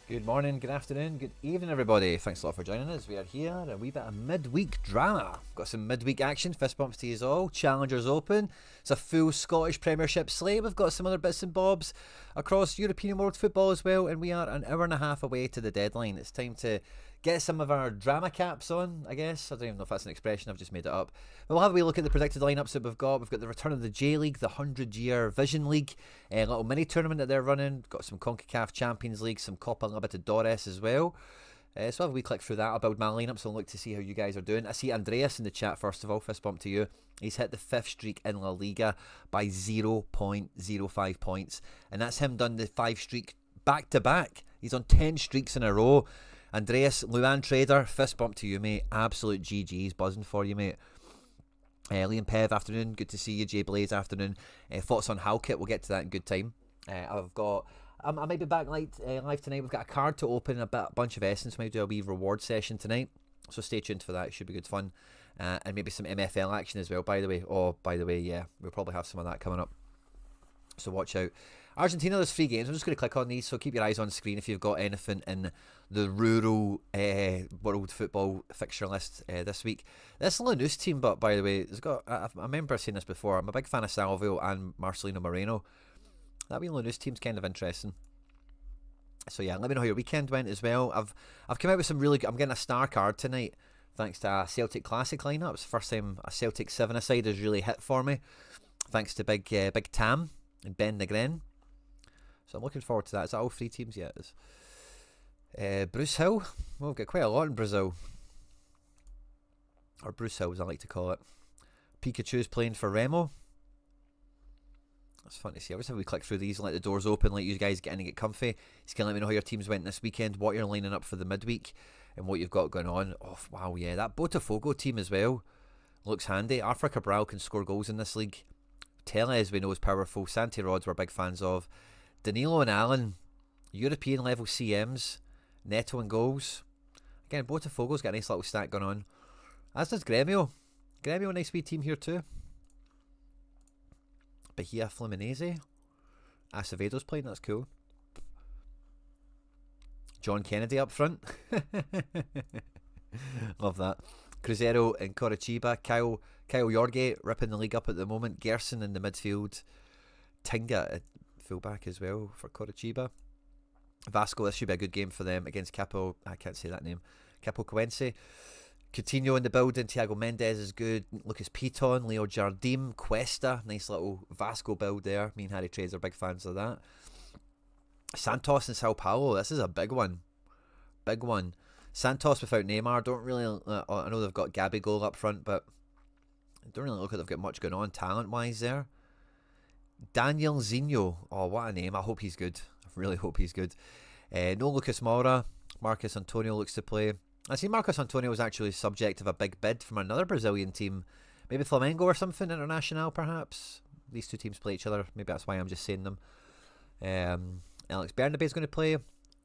Good morning, good afternoon, good evening, everybody. Thanks a lot for joining us. We are here, a wee bit of midweek drama. Got some midweek action, fist bumps to you all. Challengers Open. It's a full Scottish Premiership slate. We've got some other bits and bobs across European world football as well, and we are an hour and a half away to the deadline. It's time to get some of our drama caps on, I guess. I don't even know if that's an expression, I've just made it up. But we'll have a wee look at the predicted lineups that we've got. We've got the return of the J League, the 100-year Vision League, a little mini tournament that they're running. Got some CONCACAF Champions League, some Copa Libertadores as well. So have a wee click through that. I'll build my lineup, so I'll look to see how you guys are doing. I see Andreas in the chat first of all. Fist bump to you. He's hit the 5th streak in La Liga by 0.05 points. And that's him done the 5 streak back to back. He's on 10 streaks in a row. Andreas, Luan Trader, fist bump to you, mate. Absolute GG's buzzing for you, mate. Liam Pev, afternoon. Good to see you. Jay Blaze, afternoon. Thoughts on Halkett? We'll get to that in good time. I might be back live tonight. We've got a card to open, a bunch of Essence. Might do a wee reward session tonight. So stay tuned for that. It should be good fun. And maybe some MFL action as well, by the way. Yeah. We'll probably have some of that coming up. So watch out. Argentina, there's 3 games. I'm just going to click on these, so keep your eyes on screen if you've got anything in the rural world football fixture list this week. This Lanús team, but by the way, it's got. I remember saying this before. I'm a big fan of Salvio and Marcelino Moreno. That wee Lanús team's kind of interesting. So yeah, let me know how your weekend went as well. I've come out with some really good. I'm getting a star card tonight, thanks to a Celtic Classic lineup. It's the first time a Celtic 7-a-side has really hit for me, thanks to Big Tam and Ben Negren. So I'm looking forward to that. Is that all 3 teams yet? Bruce Hill. Well, we've got quite a lot in Brazil. Or Bruce Hill, as I like to call it. Pikachu's playing for Remo. That's fun to see. I always have we click through these and let the doors open, let you guys get in and get comfy. Just can let me know how your teams went this weekend, what you're lining up for the midweek, and what you've got going on. Oh, wow, yeah. That Botafogo team as well looks handy. Arthur Cabral can score goals in this league. Tellez, we know, is powerful. Santi Rods, we're big fans of. Danilo and Allen, European level CMs, Neto and goals. Again, Botafogo's got a nice little stack going on. As does Gremio. Gremio, a nice wee team here too. Bahia Fluminense. Acevedo's playing, that's cool. John Kennedy up front. Love that. Cruzeiro and Coritiba. Kyle Jorge ripping the league up at the moment. Gerson in the midfield. Tinga at fullback as well for Coritiba. Vasco, this should be a good game for them against Capo. I can't say that name. Capocoense. Coutinho in the building. Thiago Mendes is good. Lucas Piton, Leo Jardim, Cuesta. Nice little Vasco build there. Me and Harry Trades are big fans of that. Santos and Sao Paulo. This is a big one. Big one. Santos without Neymar. Don't really. I know they've got Gabigol up front, but don't really look like they've got much going on talent wise there. Daniel Zinho. Oh, what a name. I hope he's good. I really hope he's good. No Lucas Moura. Marcus Antonio looks to play. I see Marcus Antonio was actually subject of a big bid from another Brazilian team. Maybe Flamengo or something, Internacional perhaps. These 2 teams play each other. Maybe that's why I'm just saying them. Alex Bernabe is going to play.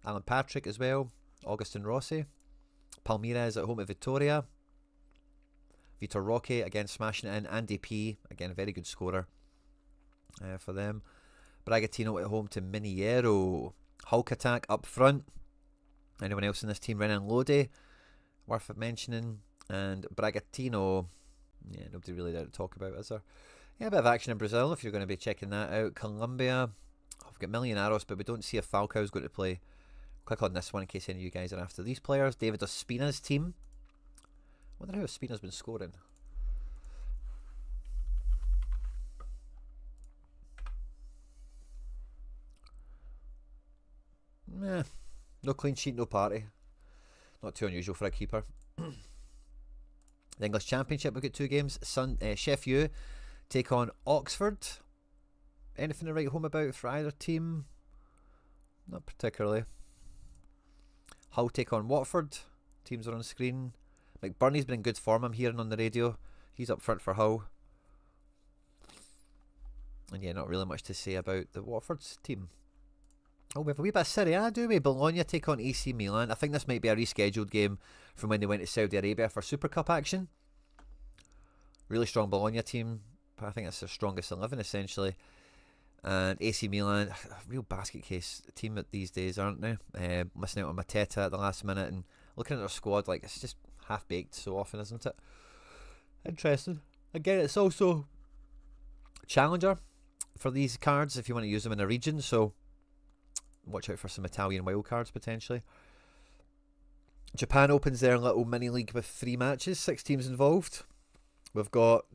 Alan Patrick as well. Augustin Rossi. Palmeiras at home at Vitória. Vitor Roque, again smashing it in. Andy P, again a very good scorer for them. Bragantino at home to Mineiro. Hulk attack up front. Anyone else in this team? Renan Lodi, worth mentioning. And Bragantino, yeah, nobody really there to talk about, is there? Yeah, a bit of action in Brazil if you're going to be checking that out. Colombia, I've got Millonarios, but we don't see if Falcao's going to play. Click on this one in case any of you guys are after these players. David Ospina's team. I wonder how Ospina's been scoring. No clean sheet, no party. Not too unusual for a keeper. The English Championship, we've got 2 games. Chef U take on Oxford. Anything to write home about for either team? Not particularly. Hull take on Watford. Teams are on screen. McBurney's been in good form, I'm hearing on the radio. He's up front for Hull. And yeah, not really much to say about the Watford's team. Oh, we have a wee bit of Serie A, do we? Bologna take on AC Milan. I think this might be a rescheduled game from when they went to Saudi Arabia for Super Cup action. Really strong Bologna team. But I think that's their strongest 11, essentially. And AC Milan, real basket case team at these days, aren't they? Missing out on Mateta at the last minute and looking at their squad, like, it's just half baked so often, isn't it? Interesting. Again, it's also challenger for these cards if you want to use them in a region, so watch out for some Italian wild cards potentially. Japan opens their little mini league with 3 matches, 6 teams involved. We've got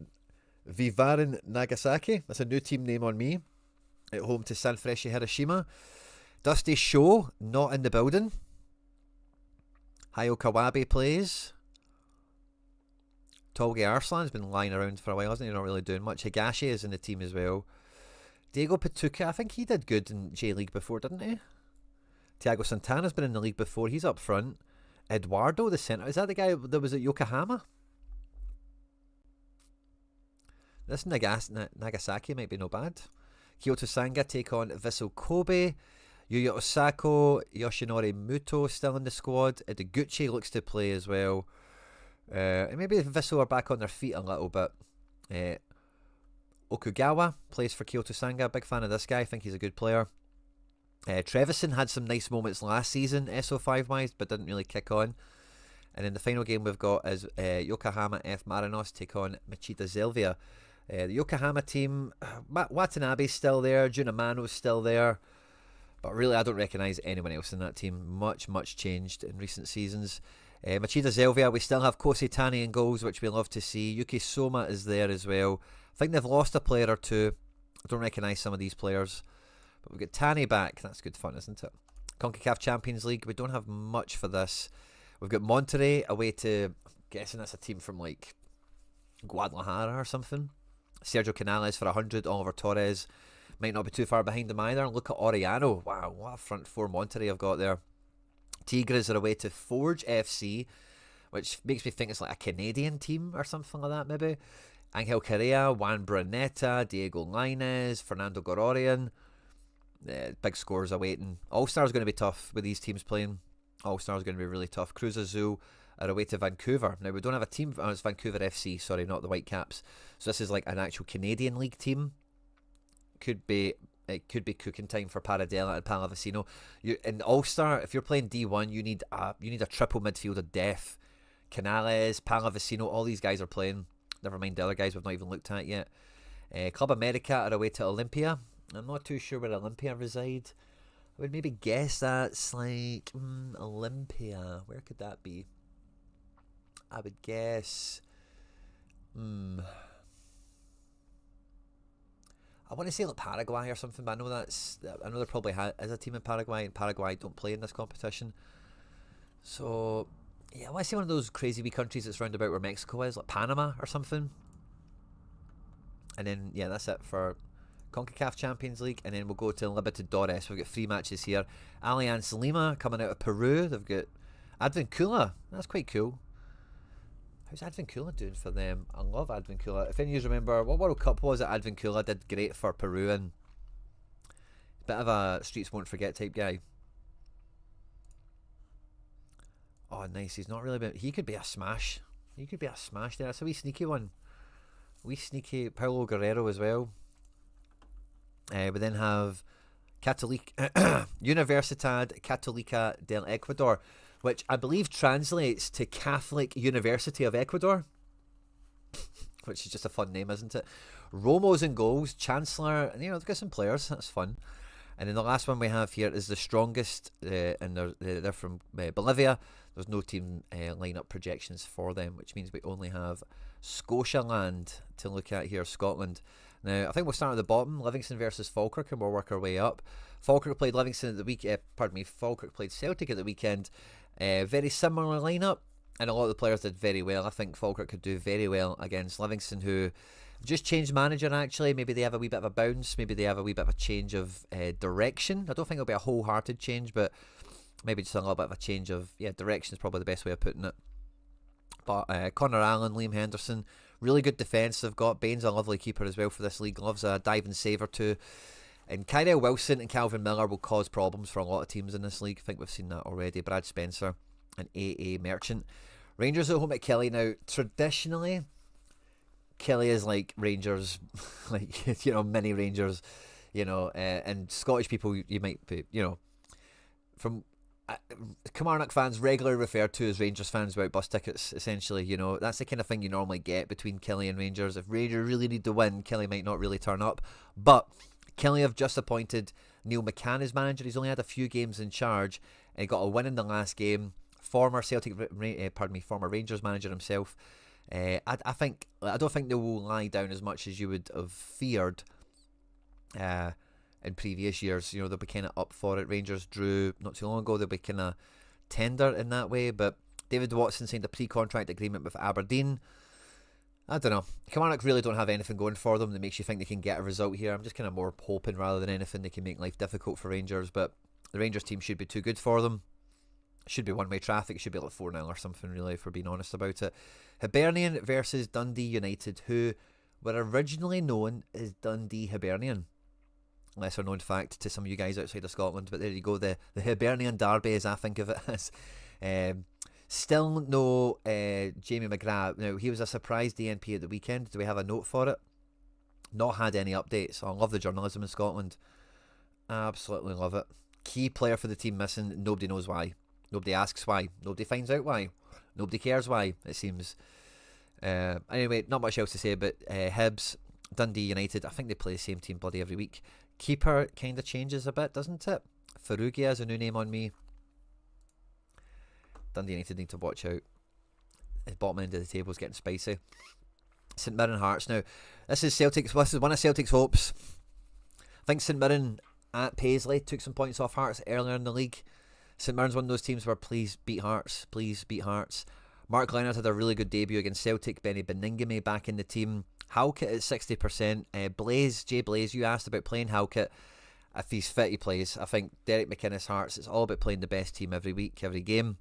Vivarin Nagasaki, that's a new team name on me, at home to Sanfrecce Hiroshima. Dusty Show, not in the building. Hayo Kawabe plays. Tolga Arslan's been lying around for a while, hasn't he? Not really doing much. Higashi is in the team as well. Diego Patuca, I think he did good in J-League before, didn't he? Thiago Santana's been in the league before, he's up front. Eduardo, the centre, is that the guy that was at Yokohama? This Nagasaki might be no bad. Kyoto Sanga take on Vissel Kobe. Yuya Osako, Yoshinori Muto still in the squad. Ideguchi looks to play as well. And maybe Vissel are back on their feet a little bit. Okugawa plays for Kyoto Sanga. Big fan of this guy. I think he's a good player. Trevisan had some nice moments last season, SO5 wise, but didn't really kick on. And then the final game we've got is Yokohama F Marinos take on Machida Zelvia. The Yokohama team, Watanabe's still there, Junamano's still there, but really I don't recognise anyone else in that team. Much changed in recent seasons. Machida Zelvia, we still have Kosei in goals, which we love to see. Yuki Soma is there as well. I think they've lost a player or two. I don't recognise some of these players, but we've got Tani back. That's good fun, isn't it? CONCACAF Champions League, we don't have much for this. We've got Monterrey away to, I'm guessing that's a team from like Guadalajara or something. Sergio Canales for 100. Oliver Torres might not be too far behind them either. Look at Oriano. Wow, what a front four Monterrey have got there. Tigres are away to Forge FC, which makes me think it's like a Canadian team or something like that maybe. Angel Correa, Juan Bruneta, Diego Lainez, Fernando Gororian. Big scores awaiting. All-Star's going to be tough with these teams playing. All-Star's going to be really tough. Cruz Azul are away to Vancouver. Now, we don't have a team. Oh, it's Vancouver FC, sorry, not the Whitecaps. So this is like an actual Canadian league team. It could be cooking time for Paradela and Pallavicino. In All-Star, if you're playing D1, you need a triple midfield of death. Canales, Pallavicino, all these guys are playing. Never mind the other guys we've not even looked at yet. Club America are away to Olympia. I'm not too sure where Olympia reside. I would maybe guess that's like Olympia. Where could that be? I would guess. I want to say like Paraguay or something, but I know there probably is a team in Paraguay, and Paraguay don't play in this competition. So yeah, I want to say one of those crazy wee countries that's round about where Mexico is, like Panama or something. And then yeah, that's it for CONCACAF Champions League, and then we'll go to Libertadores. We've got 3 matches here. Allianz Lima coming out of Peru. They've got Advincula. That's quite cool. How's Advincula doing for them? I love Advincula. If any of you remember, what World Cup was it? Advincula did great for Peru, and bit of a streets won't forget type guy. Oh, nice. He's not really been. He could be a smash. He could be a smash there. That's a wee sneaky one. Wee sneaky Paulo Guerrero as well. We then have Universidad Católica del Ecuador, which I believe translates to Catholic University of Ecuador, which is just a fun name, isn't it? Romo's in goals, Chancellor, and they've got some players, that's fun. And then the last one we have here is the strongest, and they're from Bolivia. There's no team lineup projections for them, which means we only have Scotialand to look at here, Scotland. Now, I think we'll start at the bottom. Livingston versus Falkirk, and we'll work our way up. Falkirk played Livingston at the week. Falkirk played Celtic at the weekend. Very similar lineup, and a lot of the players did very well. I think Falkirk could do very well against Livingston, who just changed manager actually. Maybe they have a wee bit of a bounce. Maybe they have a wee bit of a change of direction. I don't think it'll be a wholehearted change, but maybe just a little bit of a change of direction is probably the best way of putting it. But Connor Allen, Liam Henderson, really good defence. They've got Baines, a lovely keeper as well for this league. Loves a dive and save or two. And Kyrell Wilson and Calvin Miller will cause problems for a lot of teams in this league. I think we've seen that already. Brad Spencer and A.A. Merchant. Rangers at home at Kelly. Now, traditionally, Kelly is like Rangers, like, mini Rangers. and Scottish people, you might be, from Kilmarnock fans regularly referred to as Rangers fans without bus tickets, essentially. That's the kind of thing you normally get between Killie and Rangers. If Rangers really need to win, Killie might not really turn up. But Killie have just appointed Neil McCann as manager. He's only had a few games in charge, and he got a win in the last game. Former Rangers manager himself. I don't think they will lie down as much as you would have feared in previous years. They'll be kind of up for it. Rangers drew not too long ago. They'll be kind of tender in that way. But David Watson signed a pre-contract agreement with Aberdeen. I don't know. Kilmarnock really don't have anything going for them that makes you think they can get a result here. I'm just kind of more hoping rather than anything they can make life difficult for Rangers. But the Rangers team should be too good for them. Should be one-way traffic. It should be like 4-0 or something, really, if we're being honest about it. Hibernian versus Dundee United, who were originally known as Dundee Hibernian. Lesser known fact to some of you guys outside of Scotland, but there you go, the Hibernian Derby, as I think of it as. Still no Jamie McGrath. Now, he was a surprise DNP at the weekend. Do we have a note for it? Not had any updates. I love the journalism in Scotland. Absolutely love it. Key player for the team missing. Nobody knows why. Nobody asks why. Nobody finds out why. Nobody cares why, it seems. Anyway, not much else to say about Hibs. Dundee United, I think they play the same team bloody every week. Keeper kind of changes a bit, doesn't it? Ferrugia is a new name on me. Dundee United need to watch out. The bottom end of the table is getting spicy. St Mirren Hearts. Now, this is one of Celtic's hopes. I think St Mirren at Paisley took some points off Hearts earlier in the league. St Mirren's one of those teams where please beat Hearts. Please beat Hearts. Mark Leonard had a really good debut against Celtic. Benny Beningame back in the team. Halkett at 60%. Jay Blaze, you asked about playing Halkett. If he's fit, he plays. I think Derek McInnes Hearts, it's all about playing the best team every week, every game.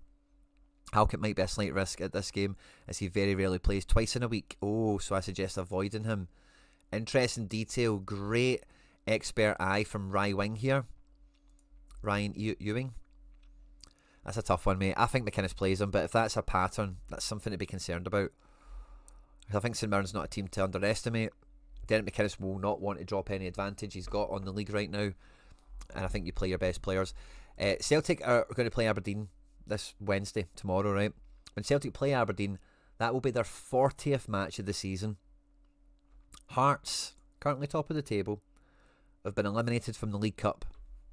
Halkett might be a slight risk at this game, as he very rarely plays twice in a week. Oh, so I suggest avoiding him. Interesting detail. Great expert eye from Rye Wing here. Ryan Ewing. That's a tough one, mate. I think McInnes plays him, but if that's a pattern, that's something to be concerned about. I think St Mirren's not a team to underestimate. Derek McInnes will not want to drop any advantage he's got on the league right now, and I think you play your best players. Celtic are going to play Aberdeen this Wednesday, tomorrow, right? When Celtic play Aberdeen, that will be their 40th match of the season. Hearts, currently top of the table, have been eliminated from the League Cup,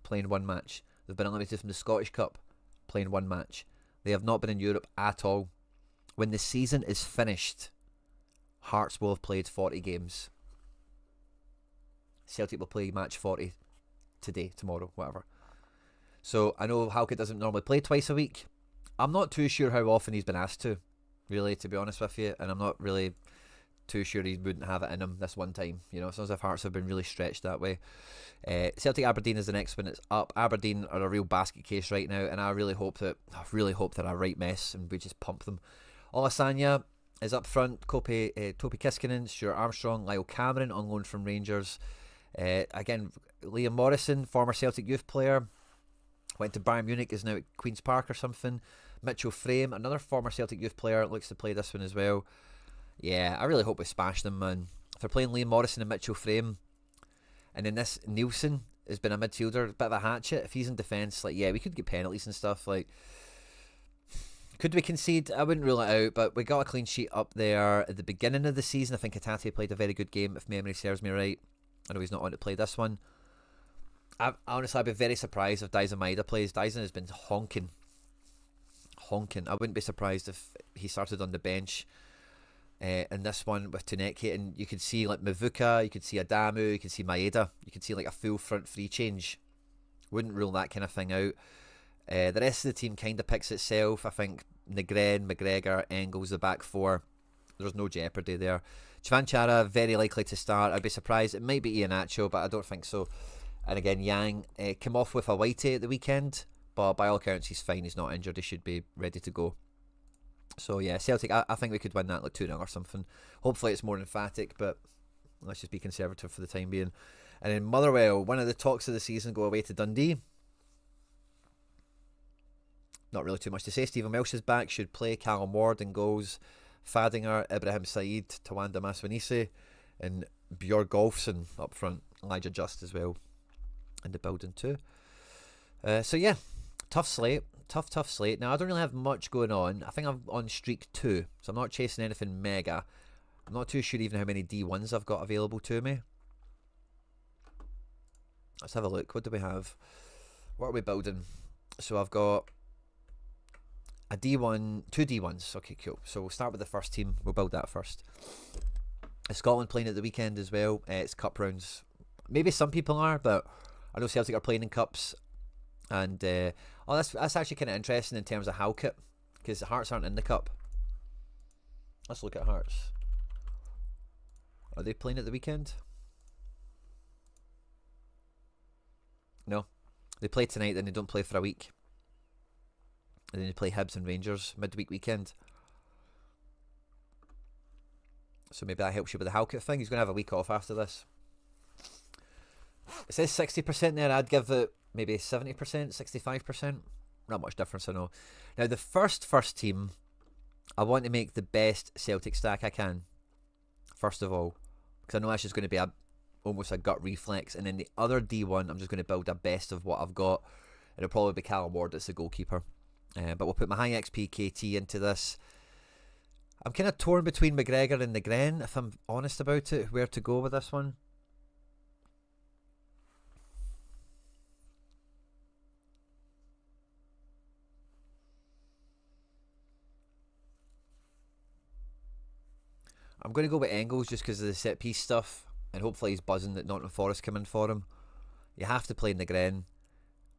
playing one match. They've been eliminated from the Scottish Cup, playing one match. They have not been in Europe at all. When the season is finished, Hearts will have played 40 games. Celtic will play match 40 today, tomorrow, whatever. So I know Halkett doesn't normally play twice a week. I'm not too sure how often he's been asked to, really, to be honest with you. And I'm not really too sure he wouldn't have it in him this one time. It's not as if Hearts have been really stretched that way. Celtic Aberdeen is the next one. It's up. Aberdeen are a real basket case right now, and I really hope they're a right mess and we just pump them. Olasanya is up front. Topi Kiskinen, Stuart Armstrong, Lyle Cameron on loan from Rangers. Again, Liam Morrison, former Celtic youth player, went to Bayern Munich, is now at Queen's Park or something. Mitchell Frame, another former Celtic youth player, looks to play this one as well. Yeah, I really hope we smash them, man. If they're playing Liam Morrison and Mitchell Frame, and then this Nielsen has been a midfielder, a bit of a hatchet. If he's in defence, we could get penalties and stuff. Could we concede? I wouldn't rule it out, but we got a clean sheet up there at the beginning of the season. I think Hatate played a very good game, if memory serves me right. I know he's not on to play this one. Honestly, I'd be very surprised if Dyson Maeda plays. Dyson has been honking. I wouldn't be surprised if he started on the bench in this one with Tuneki, and you could see Mavuka, you could see Adamu, you could see Maeda, you could see a full front three change. Wouldn't rule that kind of thing out. The rest of the team kind of picks itself. I think Negren, McGregor, Engels, the back four. There's no jeopardy there. Chvanchara, very likely to start. I'd be surprised. It might be Iheanacho, but I don't think so. And again, Yang came off with a whitey at the weekend, but by all accounts he's fine. He's not injured. He should be ready to go. So yeah, Celtic, I think we could win that 2-0 or something. Hopefully it's more emphatic, but let's just be conservative for the time being. And then Motherwell, one of the talks of the season, go away to Dundee. Not really too much to say. Stephen Welsh is back, should play. Callum Ward in goals. Fadinger, Ibrahim Said, Tawanda Maswanise, and Björn Golfsson up front. Elijah Just as well. in the building too. So yeah, tough slate. Tough slate. Now I don't really have much going on. I think I'm on streak 2, so I'm not chasing anything mega. I'm not too sure even how many D1s I've got available to me. Let's have a look. What do we have? What are we building? So I've got a D1, 2 D1s. Okay, cool. So we'll start with the first team. We'll build that first. Is Scotland playing at the weekend as well? It's cup rounds. Maybe some people are, but I know Celtic are playing in cups. And that's actually kind of interesting in terms of Halkett, because Hearts aren't in the cup. Let's look at Hearts. Are they playing at the weekend? No. They play tonight, then they don't play for a week. And then they play Hibs and Rangers midweek weekend. So maybe that helps you with the Halkett thing. He's going to have a week off after this. It says 60% there. I'd give it maybe 70%, 65%. Not much difference, I know. Now, the first team, I want to make the best Celtic stack I can. First of all. Because I know that's just going to be almost a gut reflex. And then the other D1, I'm just going to build a best of what I've got. It'll probably be Callum Ward as the goalkeeper. But we'll put my high XP KT into this. I'm kind of torn between McGregor and Negren, if I'm honest about it, where to go with this one. I'm going to go with Engels just because of the set piece stuff, and hopefully he's buzzing that Nottingham Forest come in for him. You have to play Negren,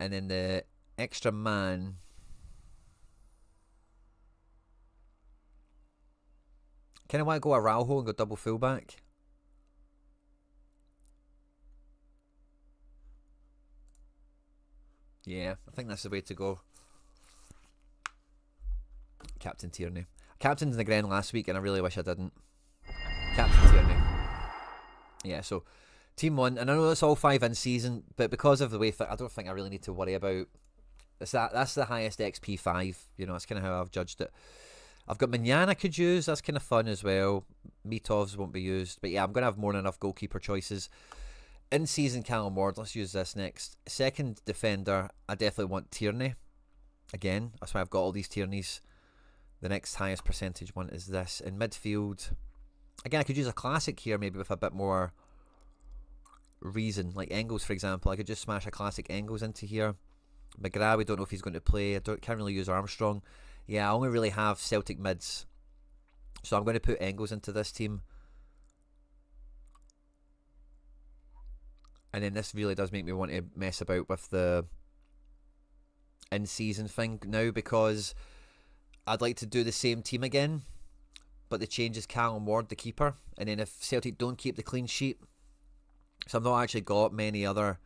and then the extra man. Kind of want to go Araujo and go double fullback. Yeah, I think that's the way to go. Captain Tierney. Captained Negren last week, and I really wish I didn't. Captain Tierney. Yeah, so team 1, and I know it's all 5 in season, but because of the way I don't think I really need to worry about. That's the highest XP 5. You know, that's kind of how I've judged it. I've got Mignan I could use. That's kind of fun as well. Mitovs won't be used. But yeah, I'm going to have more than enough goalkeeper choices. In-season Callum Ward. Let's use this next. Second defender, I definitely want Tierney. Again, that's why I've got all these Tierneys. The next highest percentage one is this. In midfield, again, I could use a classic here maybe with a bit more reason. Like Engels, for example. I could just smash a classic Engels into here. McGrath, we don't know if he's going to play. Can't really use Armstrong. Yeah, I only really have Celtic mids. So I'm going to put Engels into this team. And then this really does make me want to mess about with the in-season thing now, because I'd like to do the same team again, but the change is Callum Ward, the keeper. And then if Celtic don't keep the clean sheet, so I've not actually got many other,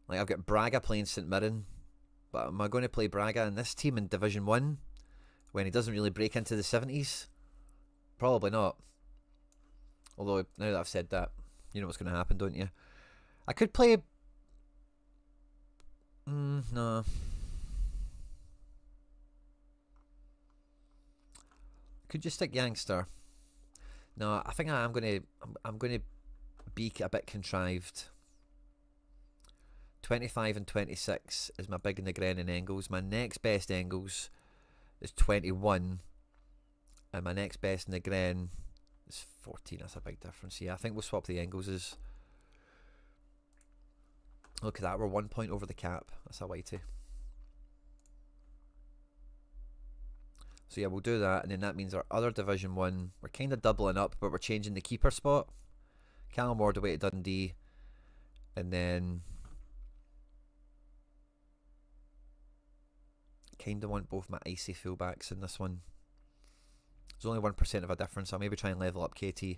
like I've got Braga playing St Mirren. But am I going to play Braga in this team in Division 1 when he doesn't really break into the 70s? Probably not. Although, now that I've said that, you know what's going to happen, don't you? I could play... no. Could just stick youngster. No, I think I'm going to be a bit contrived. 25 and 26 is my big Negren and Engels. My next best Engels is 21. And my next best Negren is 14. That's a big difference. Yeah, I think we'll swap the Engelses. Look at that. We're 1 point over the cap. That's a whitey. So yeah, we'll do that. And then that means our other Division 1, we're kind of doubling up, but we're changing the keeper spot. Callum Ward away to Dundee. And then... kind of want both my icy fullbacks in this one. There's only 1% of a difference. I'll maybe try and level up KT,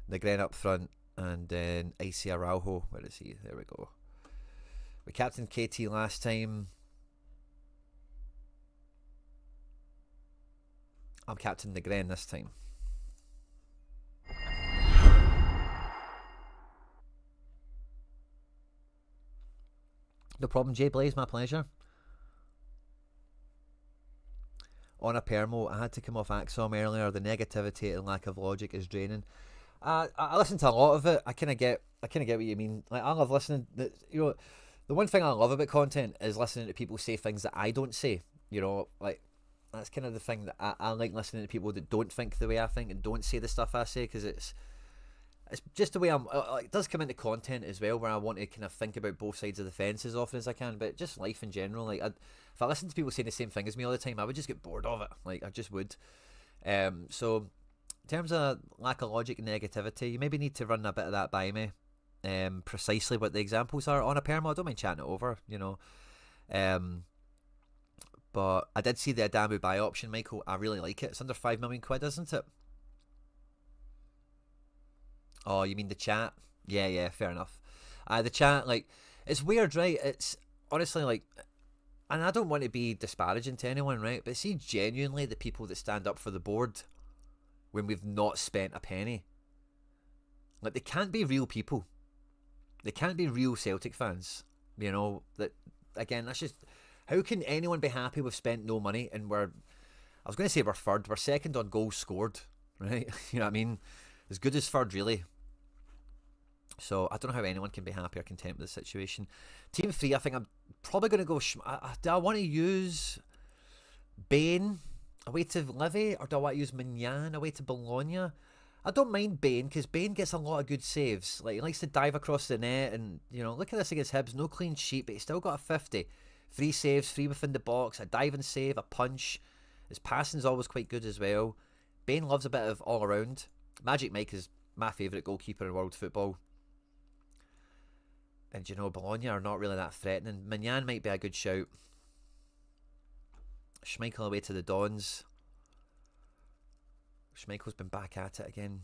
Negren up front, and then icy Araujo. Where is he? There we go. We captained KT last time. I'm captain Negren this time. No problem, Jay Blaze, my pleasure. On a permo, I had to come off Axom earlier. The negativity and lack of logic is draining. I listen to a lot of it. I kind of get what you mean. Like, I love listening. The one thing I love about content is listening to people say things that I don't say. Like, that's kind of the thing that I like, listening to people that don't think the way I think and don't say the stuff I say, because it's just the way I'm. It does come into content as well, where I want to kind of think about both sides of the fence as often as I can. But just life in general, like, if I listened to people saying the same thing as me all the time, I would just get bored of it. Like, I just would. So in terms of lack of logic and negativity, you maybe need to run a bit of that by me. Precisely what the examples are on a perma. I don't mind chatting it over, But I did see the Adamu buy option, Michael. I really like it. It's under 5 million quid, isn't it? Oh, you mean the chat? Yeah, fair enough. The chat, like, it's weird, right? It's honestly like, and I don't want to be disparaging to anyone, right? But see, genuinely, the people that stand up for the board when we've not spent a penny, like, they can't be real people. They can't be real Celtic fans. That, again, that's just, how can anyone be happy we've spent no money and I was going to say we're third, we're second on goals scored, right? You know what I mean? As good as third, really. So I don't know how anyone can be happy or content with the situation. Team 3, I think I'm probably going to go... do I want to use Bain away to Livy, or do I want to use Mignan away to Bologna? I don't mind Bain, because Bain gets a lot of good saves. Like, he likes to dive across the net, and, look at this against Hibs. No clean sheet, but he's still got a 50. 3 saves, 3 within the box, a dive and save, a punch. His passing's always quite good as well. Bain loves a bit of all-around. Magic Mike is my favourite goalkeeper in world football. And, Bologna are not really that threatening. Mignan might be a good shout. Schmeichel away to the Dons. Schmeichel's been back at it again.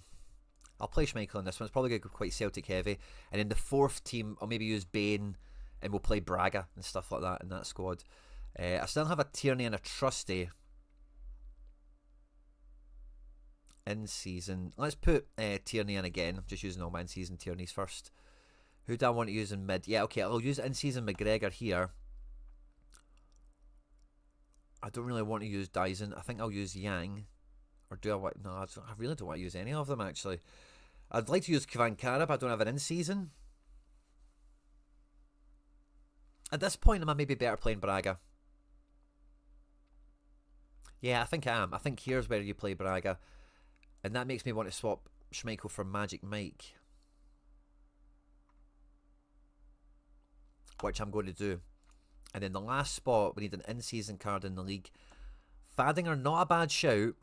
I'll play Schmeichel in this one. It's probably going to go quite Celtic heavy. And in the fourth team, I'll maybe use Bain, and we'll play Braga and stuff like that in that squad. I still have a Tierney and a Trusty in season. Let's put Tierney in again. I'm just using all my in season Tierney's first. Who do I want to use in mid? Yeah, okay, I'll use in season McGregor here. I don't really want to use Dyson. I think I'll use Yang. Or do I want... No, I really don't want to use any of them, actually. I'd like to use Kvankara, but I don't have an in-season. At this point, am I maybe better playing Braga? Yeah, I think I am. I think here's where you play Braga. And that makes me want to swap Schmeichel for Magic Mike. Which I'm going to do. And in the last spot, we need an in-season card in the league. Fadinger, not a bad shout.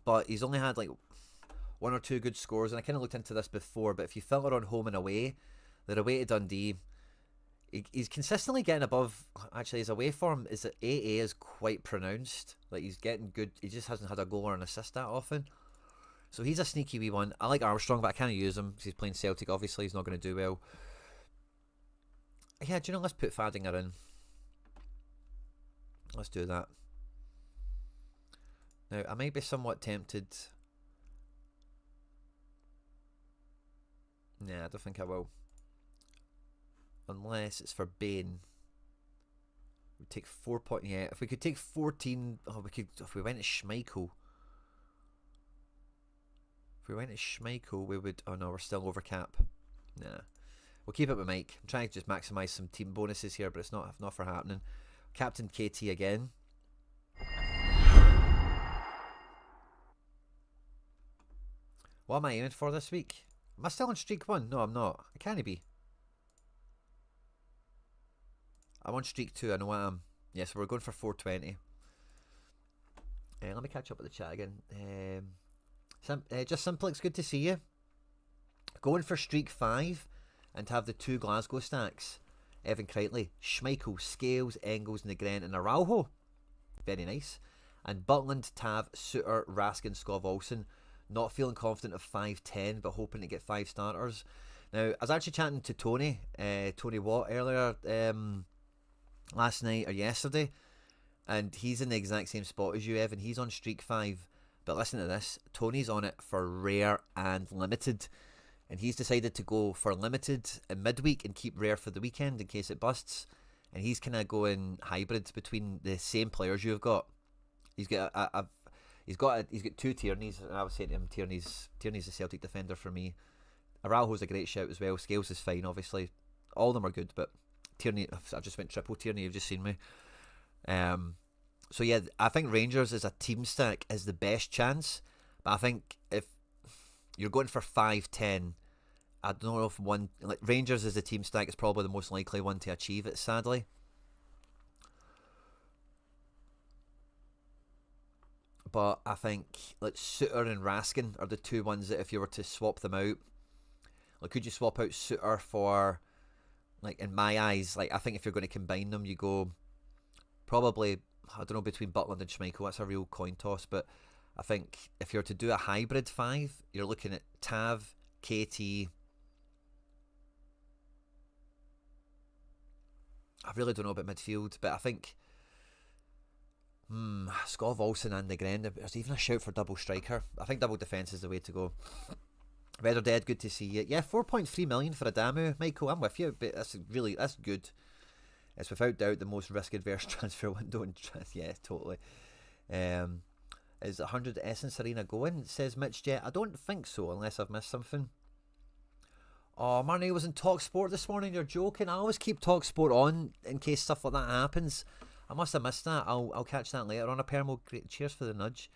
But he's only had like 1 or 2 good scores. And I kind of looked into this before. But if you filter on home and away, they're away to Dundee. He's consistently getting above. Actually, his away form is that AA is quite pronounced. Like, he's getting good. He just hasn't had a goal or an assist that often. So he's a sneaky wee one. I like Armstrong, but I can't use him because he's playing Celtic. Obviously, he's not going to do well. Yeah, do you know, let's put Fadinger in. Let's do that. Now, I might be somewhat tempted. Nah, I don't think I will. Unless it's for Bain. We'd take 4 points. Yeah, if we could take 14. Oh, we could. If we went to Schmeichel. If we went to Schmeichel, we would. Oh no, we're still over cap. Nah. We'll keep it with Mike. I'm trying to just maximise some team bonuses here, but it's not for happening. Captain KT again. What am I aiming for this week? Am I still on streak 1? No, I'm not. I can't be. I'm on streak 2, I know I am. Yeah, so we're going for 420. Let me catch up with the chat again. Just Simple, it's good to see you. Going for streak 5 and to have the 2 Glasgow stacks. Evan Crichtley, Schmeichel, Scales, Engels, Negren and Araujo. Very nice. And Butland, Tav, Suter, Raskin, Skov, Olsen. Not feeling confident of 5-10, but hoping to get 5 starters. Now, I was actually chatting to Tony Watt earlier last night or yesterday, and he's in the exact same spot as you, Evan. He's on streak 5, but listen to this. Tony's on it for rare and limited, and he's decided to go for limited in midweek and keep rare for the weekend in case it busts. And he's kind of going hybrid between the same players you've got. He's got he's got two Tierneys, and I was saying to him, Tierney's the Celtic defender for me. Araujo's a great shout as well. Scales is fine, obviously. All of them are good, but Tierney, I just went triple Tierney. You've just seen me. So yeah, I think Rangers as a team stack is the best chance. But I think if you're going for 5-10, I don't know if one like Rangers as a team stack is probably the most likely one to achieve it. Sadly, but I think like Suter and Raskin are the two ones that if you were to swap them out, like could you swap out Suter for, like in my eyes, like I think if you're going to combine them, you go probably, I don't know, between Butland and Schmeichel. That's a real coin toss, but I think if you're to do a hybrid five, you're looking at Tav, KT. I really don't know about midfield, but I think Skov Olsen and Negren. There's even a shout for double striker. I think double defence is the way to go. Red or Dead, good to see you. Yeah, 4.3 million for Adamu. Michael, I'm with you, but that's good. It's without doubt the most risk adverse transfer window. Yeah, totally. Is 100 Essence Arena going? Says Mitch Jet. I don't think so, unless I've missed something. Oh, Marnie was in TalkSport this morning. You're joking. I always keep TalkSport on in case stuff like that happens. I must have missed that. I'll catch that later on. A Permo, great. Cheers for the nudge.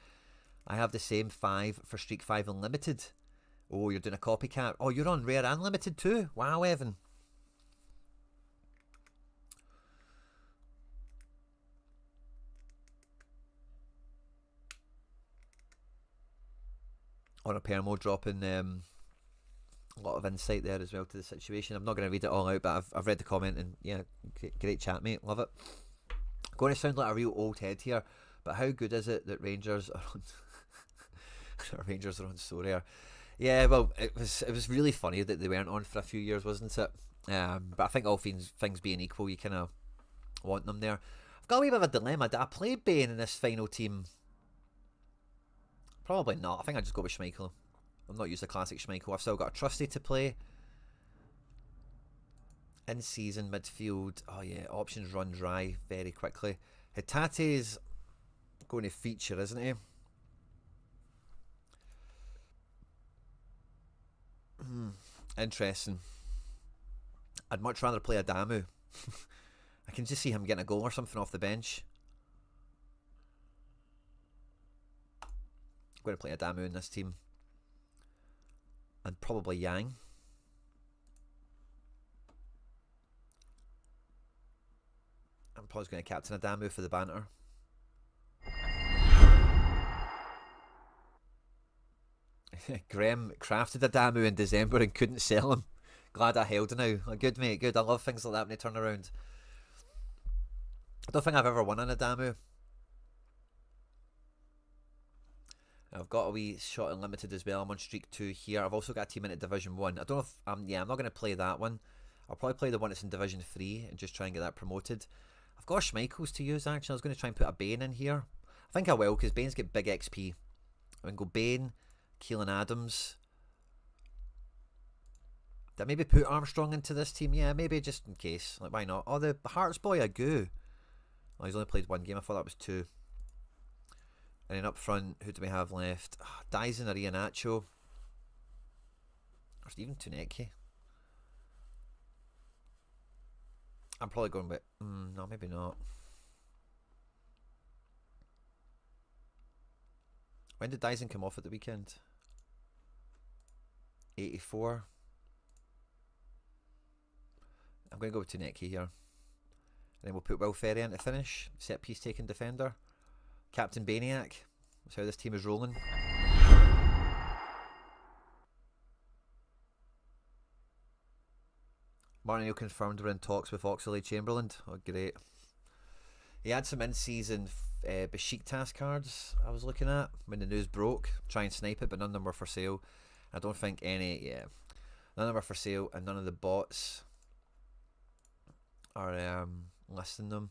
I have the same 5 for Streak 5 Unlimited. Oh, you're doing a copycat. Oh, you're on Rare and Limited too. Wow, Evan. On a Permo dropping a lot of insight there as well to the situation. I'm not going to read it all out, but I've read the comment, and yeah, great chat, mate. Love it. Going to sound like a real old head here, but how good is it that Rangers are on Rangers are on Sorare? Yeah, well, it was really funny that they weren't on for a few years, wasn't it? But I think all things being equal, you kind of want them there. I've got a wee bit of a dilemma. Did I play Bane in this final team? Probably not. I think I just go with Schmeichel. I'm not used to classic Schmeichel. I've still got a Trusty to play. In season midfield. Oh yeah, options run dry very quickly. Hitate's going to feature, isn't he? Interesting. I'd much rather play Adamu. I can just see him getting a goal or something off the bench. I'm going to play Adamu in this team. And probably Yang. I'm probably going to captain Adamu for the banter. Graham crafted Adamu in December and couldn't sell him. Glad I held now. Good, mate, good. I love things like that when they turn around. I don't think I've ever won an Adamu. I've got a wee shot unlimited as well. I'm on streak 2 here. I've also got a team in Division 1. I don't know if I'm not going to play that one. I'll probably play the one that's in Division 3 and just try and get that promoted. I've got Schmeichels to use actually. I was going to try and put a Bane in here. I think I will, because Bane's get big XP. I can go Bane, Keelan Adams. Did I maybe put Armstrong into this team? Yeah, maybe just in case. Like, why not? Oh, the Hearts boy, Agu. Oh, he's only played one game. I thought that was 2. And then up front, who do we have left? Dyson or Iheanacho. Or even Tuneki. I'm probably going with... no, maybe not. When did Dyson come off at the weekend? 84. I'm going to go with Tuneki here. And then we'll put Will Ferry in to finish. Set piece taking defender. Captain Baniac. That's how this team is rolling. Martin O'Neill confirmed we're in talks with Oxlade-Chamberlain. Oh, great. He had some in-season Besiktas cards I was looking at when the news broke. Try and snipe it, but none of them were for sale. I don't think any, none of them are for sale, and none of the bots are listing them.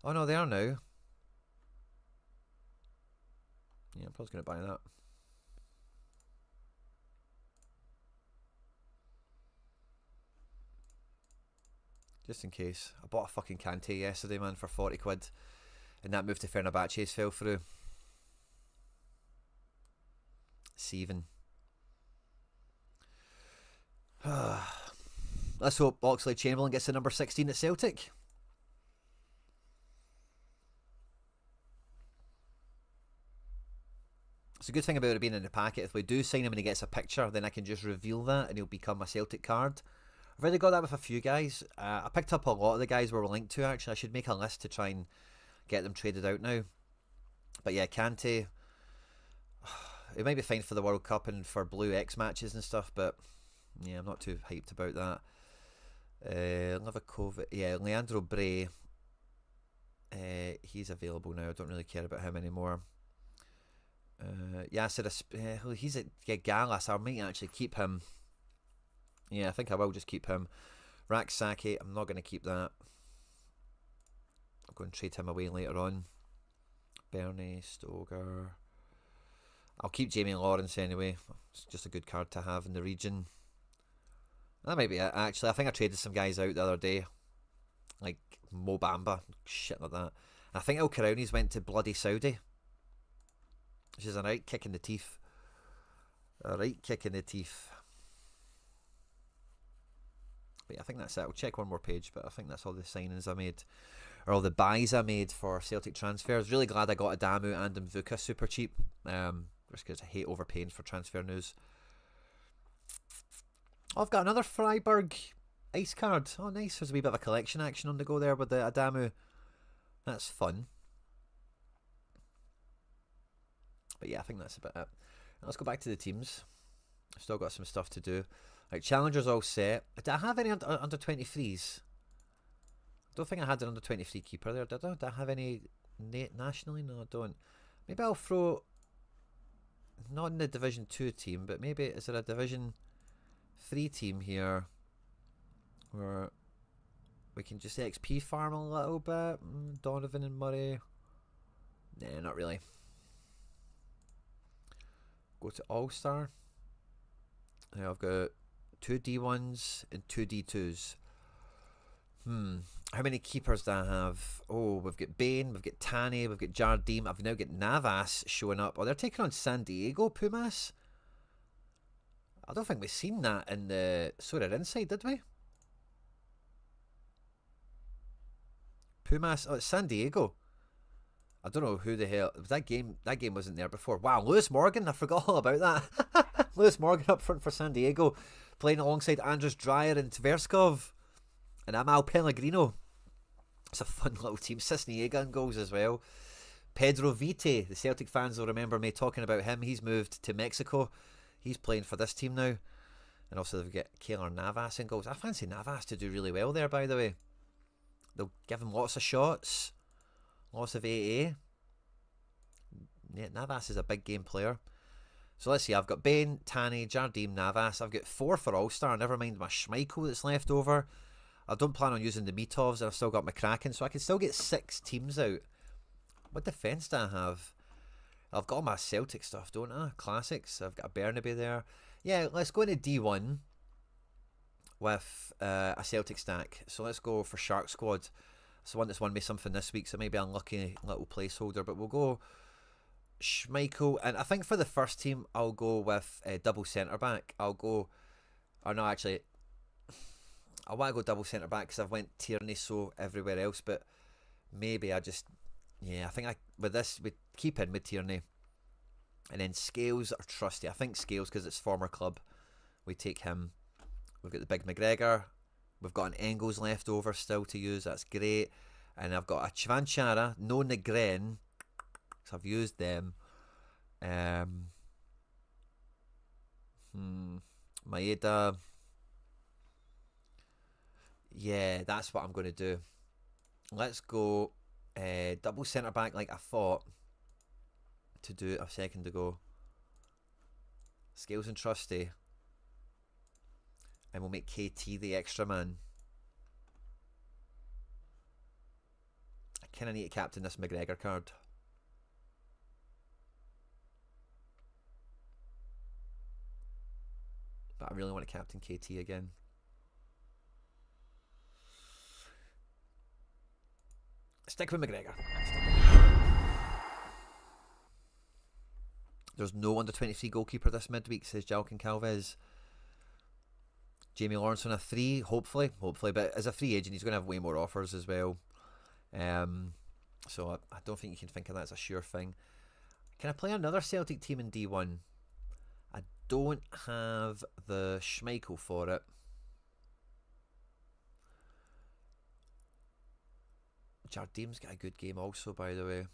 Oh no, they are now. Yeah, I'm probably going to buy that. Just in case. I bought a fucking Kante yesterday, man, for 40 quid. And that move to Fenerbahce's fell through. It's even. Let's hope Oxlade-Chamberlain gets the number 16 at Celtic. It's a good thing about it being in the packet. If we do sign him and he gets a picture, then I can just reveal that and he'll become a Celtic card. I've already got that with a few guys. I picked up a lot of the guys we were linked to, actually. I should make a list to try and get them traded out now. But yeah, Kante, it might be fine for the World Cup and for Blue X matches and stuff, but yeah, I'm not too hyped about that. Livakovic, yeah, Leandro Bray, he's available now. I don't really care about him anymore. He's at Gallas. I might actually keep him. Yeah, I think I will just keep him. Raksaki, I'm not going to keep that. I'll go and trade him away later on. Bernie, Stoger. I'll keep Jamie Lawrence anyway. It's just a good card to have in the region. That might be it, actually. I think I traded some guys out the other day. Like Mo Bamba, shit like that. And I think El Karaunis went to bloody Saudi. Which is a right kick in the teeth. A right kick in the teeth. But yeah, I think that's it. I'll check one more page, but I think that's all the signings I made. Or all the buys I made for Celtic transfers. Really glad I got Adamu and Mvuka super cheap. Just because I hate overpaying for transfer news. Oh, I've got another Freiburg ice card. Oh, nice. There's a wee bit of a collection action on the go there with the Adamu. That's fun. But yeah, I think that's about it. Let's go back to the teams. I've still got some stuff to do. Right, challengers all set. Did I have any under 23s? I don't think I had an under 23 keeper there, did I? Did I have any nationally? No, I don't. Maybe I'll throw, not in the Division 2 team, but maybe is there a Division 3 team here where we can just XP farm a little bit? Donovan and Murray. Nah, not really. Go to All-Star. Now I've got 2 D1s and 2 D2s. How many keepers do I have? Oh, we've got Bain, we've got Tani, we've got Jardim. I've now got Navas showing up. Oh, they're taking on San Diego, Pumas. I don't think we've seen that in the Sorare Inside, did we? Pumas, oh, it's San Diego. I don't know who the hell that game wasn't there before. Wow, Lewis Morgan, I forgot all about that. Lewis Morgan up front for San Diego, playing alongside Andres Dreyer and Tverskov and Amal Pellegrino. It's a fun little team. Cisniega in goals as well. Pedro Vite, the Celtic fans will remember me talking about him. He's moved to Mexico. He's playing for this team now. And also they've got Keylor Navas in goals. I fancy Navas to do really well there, by the way. They'll give him lots of shots. Lots of AA. Yeah, Navas is a big game player. So let's see, I've got Bain, Tani, Jardim, Navas. I've got 4 for All-Star, never mind my Schmeichel that's left over. I don't plan on using the Mitovs, and I've still got my Kraken, so I can still get 6 teams out. What defence do I have? I've got all my Celtic stuff, don't I? Classics. I've got a Bernabe there. Yeah, let's go into D1 with a Celtic stack. So let's go for Shark Squad. It's the one that's won me something this week, so maybe an unlucky little placeholder. But we'll go Schmeichel. And I think for the first team, I'll go with double centre-back. I'll go... Or no, actually... I want to go double centre-back because I've went Tierney so everywhere else. But maybe I just... Yeah, I think with this, we keep in with Tierney. And then Scales or Trusty. I think Scales because it's former club. We take him. We've got the big McGregor. We've got an Engels left over still to use. That's great. And I've got a Chvanchara, no Negren, because I've used them. Maeda. Yeah, that's what I'm going to do. Let's go double centre back like I thought to do a second ago. Scales and Trusty. And we'll make KT the extra man. I kind of need to captain this McGregor card. But I really want to captain KT again. Stick with McGregor. There's no under 23 goalkeeper this midweek, says Jalkin Calvez. Jamie Lawrence on a 3, hopefully, but as a free agent, he's going to have way more offers as well. So I don't think you can think of that as a sure thing. Can I play another Celtic team in D1? I don't have the Schmeichel for it. Jardim's got a good game also, by the way.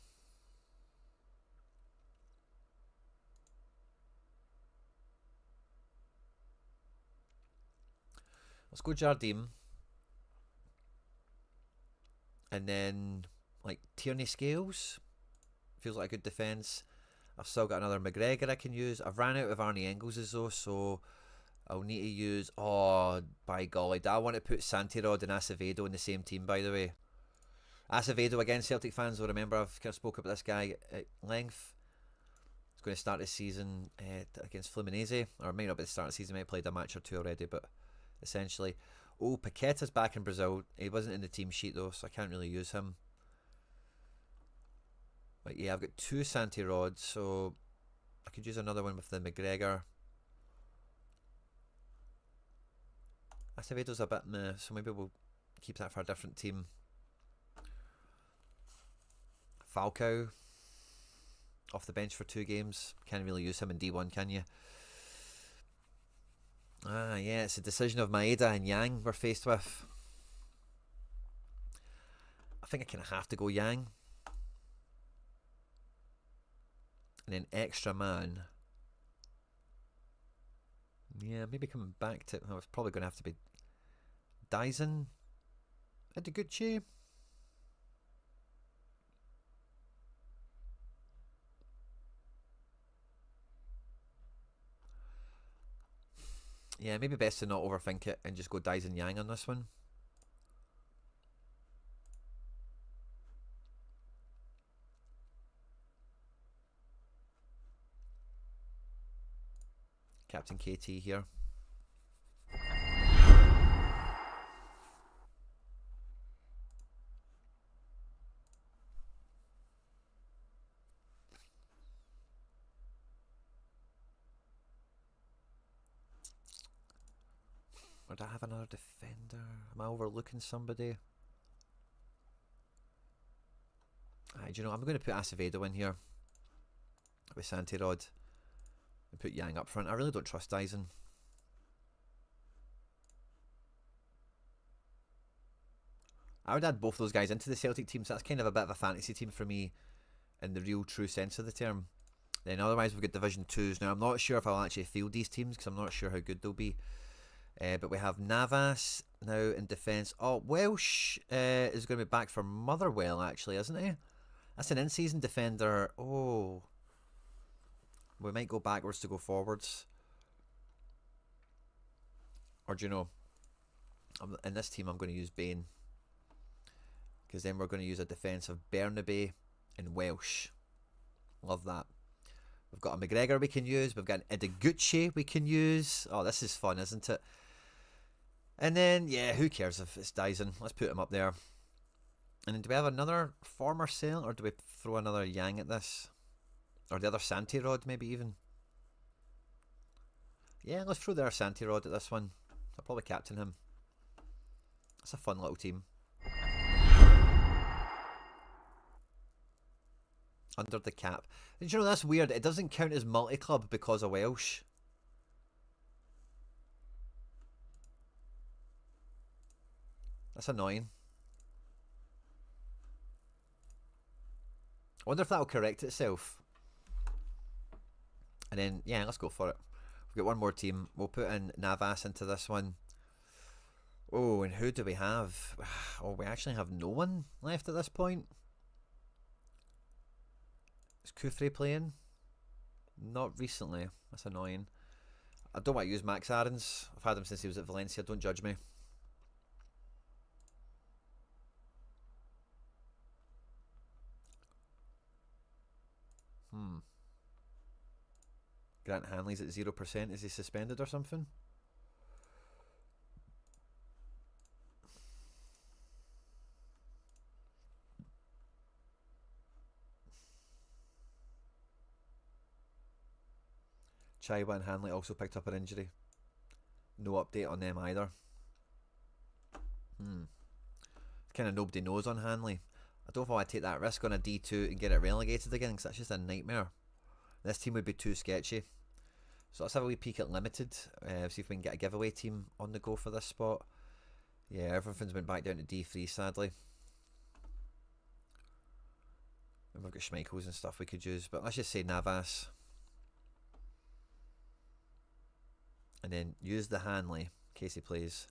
Let's go Jardim. And then, like, Tierney Scales. Feels like a good defence. I've still got another McGregor I can use. I've ran out of Arnie Engels though, so I'll need to use... Oh, by golly. Do I want to put Santirod and Acevedo in the same team, by the way? Acevedo, again, Celtic fans will remember I've kind of spoke about this guy at length. He's going to start his season against Fluminense. Or it might not be the start of the season, he might have played a match or two already, but essentially... Oh, Paqueta's back in Brazil. He wasn't in the team sheet though, so I can't really use him. But yeah, I've got 2 Santi rods, so I could use another one with the McGregor. Acevedo's a bit meh, so maybe we'll keep that for a different team. Falcao off the bench for 2 games. Can't really use him in D1, can you? Ah, yeah, it's a decision of Maeda and Yang we're faced with. I think I kind of have to go Yang. And then extra man. Yeah, maybe coming back to... Oh, it's probably going to have to be Dyson. Ideguchi. Yeah, maybe best to not overthink it and just go Dyson Yang on this one. Captain KT here. Or do I have another defender? Am I overlooking somebody? Do you know, I'm going to put Acevedo in here with Santirod and put Yang up front. I really don't trust Dyson. I would add both those guys into the Celtic team, so that's kind of a bit of a fantasy team for me in the real true sense of the term. Then otherwise we've got Division 2s. Now I'm not sure if I'll actually field these teams because I'm not sure how good they'll be. But we have Navas now in defence. Oh, Welsh is going to be back for Motherwell actually, isn't he? That's an in-season defender. Oh. We might go backwards to go forwards. Or do you know, in this team I'm going to use Bain. Because then we're going to use a defence of Bernabe and Welsh. Love that. We've got a McGregor we can use. We've got an Ideguchi we can use. Oh, this is fun, isn't it? And then, yeah, who cares if it's Dyson? Let's put him up there. And then do we have another former sale, or do we throw another Yang at this? Or the other Santirod, maybe even? Yeah, let's throw the other Santirod at this one. I'll probably captain him. That's a fun little team. Under the cap. Did you know that's weird? It doesn't count as multi-club because of Welsh. That's annoying. I wonder if that'll correct itself. And then, yeah, let's go for it. We've got one more team. We'll put in Navas into this one. Oh, and who do we have? Oh, we actually have no one left at this point. Is Kufre playing? Not recently. That's annoying. I don't want to use Max Aarons. I've had him since he was at Valencia. Don't judge me. Grant Hanley's at 0%. Is he suspended or something? Chaiba and Hanley also picked up an injury. No update on them either. Kind of nobody knows on Hanley. I don't know if I want to take that risk on a D2 and get it relegated again, because that's just a nightmare. This team would be too sketchy. So let's have a wee peek at Limited. See if we can get a giveaway team on the go for this spot. Yeah, everything's been back down to D3, sadly. And we've got Schmeichels and stuff we could use, but let's just say Navas. And then use the Hanley in case he plays.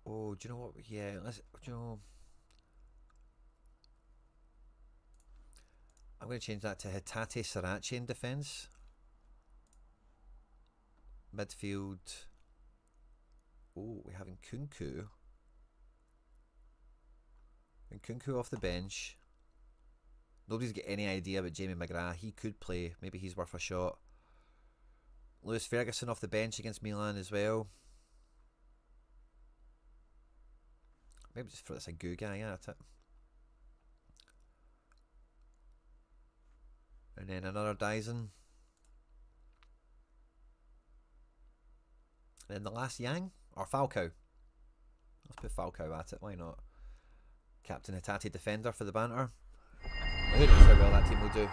Oh, do you know what? Yeah, let's. Do you know? I'm going to change that to Hitate Sriracha in defence. Midfield. Oh, we have Nkunku. Nkunku off the bench. Nobody's got any idea about Jamie McGrath. He could play. Maybe he's worth a shot. Lewis Ferguson off the bench against Milan as well. Maybe just throw this a goo guy at it. And then another Dyson. And then the last Yang. Or Falcao. Let's put Falcao at it. Why not? Captain Hitate defender for the banter. Who knows how well that team will do.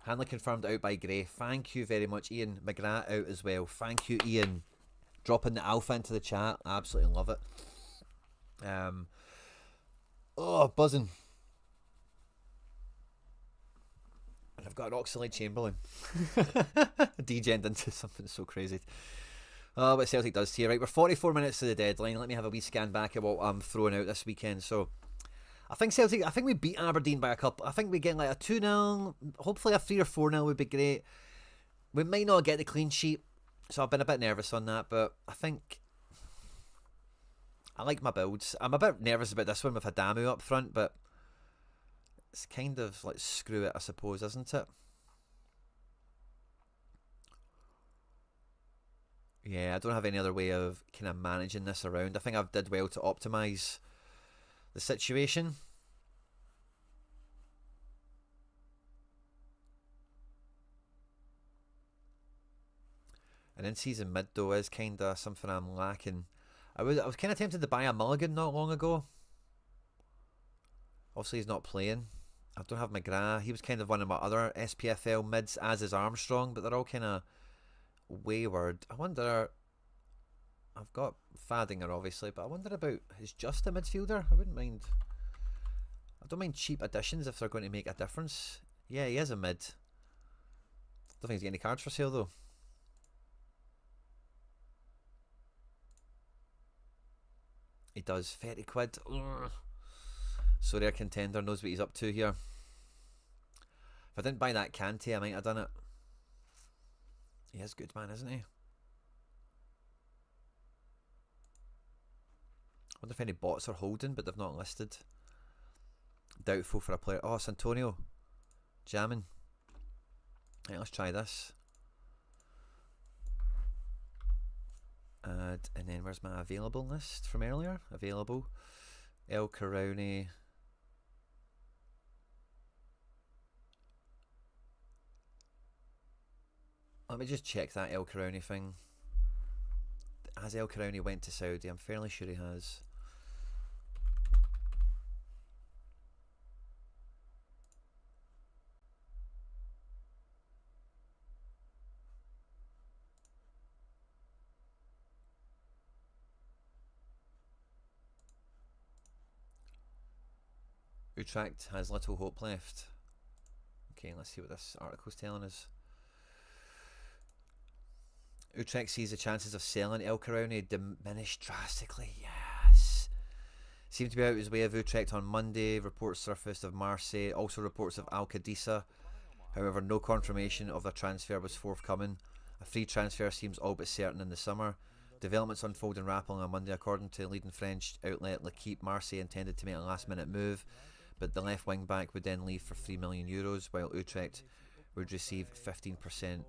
Hanley confirmed out by Gray. Thank you very much, Ian. McGrath out as well. Thank you, Ian. Dropping the alpha into the chat. I absolutely love it. Oh, buzzing. And I've got an Oxalate Chamberlain. Degened into something so crazy. Oh, what Celtic does here. Right, we're 44 minutes to the deadline. Let me have a wee scan back at what I'm throwing out this weekend. So, I think we beat Aberdeen by a couple. I think we get like a 2-0. Hopefully a 3 or 4-0 would be great. We might not get the clean sheet. So I've been a bit nervous on that. But I think I like my builds. I'm a bit nervous about this one with Adamu up front. But it's kind of like screw it, I suppose, isn't it? Yeah, I don't have any other way of kind of managing this around. I think I've did well to optimise the situation. An in-season mid though is kind of something I'm lacking. I was kind of tempted to buy a Mulligan not long ago. Obviously he's not playing. I don't have McGrath. He was kind of one of my other SPFL mids, as is Armstrong, but they're all kind of wayward. I wonder. I've got Fadinger obviously, but I wonder about is just a midfielder. I wouldn't mind. I don't mind cheap additions if they're going to make a difference. Yeah, he is a mid. Don't think he's got any cards for sale though. He does. 30 quid. Ugh. Sorare contender knows what he's up to here. If I didn't buy that Kante, I might have done it. He is good, man, isn't he? I wonder if any bots are holding, but they've not listed. Doubtful for a player. Oh, it's Antonio. Jamming. Right, let's try this. And then where's my available list from earlier? Available. El Carouni. Let me just check that El Carouni thing. Has El Carouni went to Saudi? I'm fairly sure he has. Utrecht has little hope left. Okay, let's see what this article's telling us. Utrecht sees the chances of selling El Carouni diminish drastically. Yes. Seemed to be out his way of Utrecht on Monday. Reports surfaced of Marseille. Also reports of Al Qadisa. However, no confirmation of the transfer was forthcoming. A free transfer seems all but certain in the summer. Developments unfolding rapidly on Monday. According to leading French outlet L'Equipe, Marseille intended to make a last-minute move, but the left wing-back would then leave for €3 million, while Utrecht would receive 15%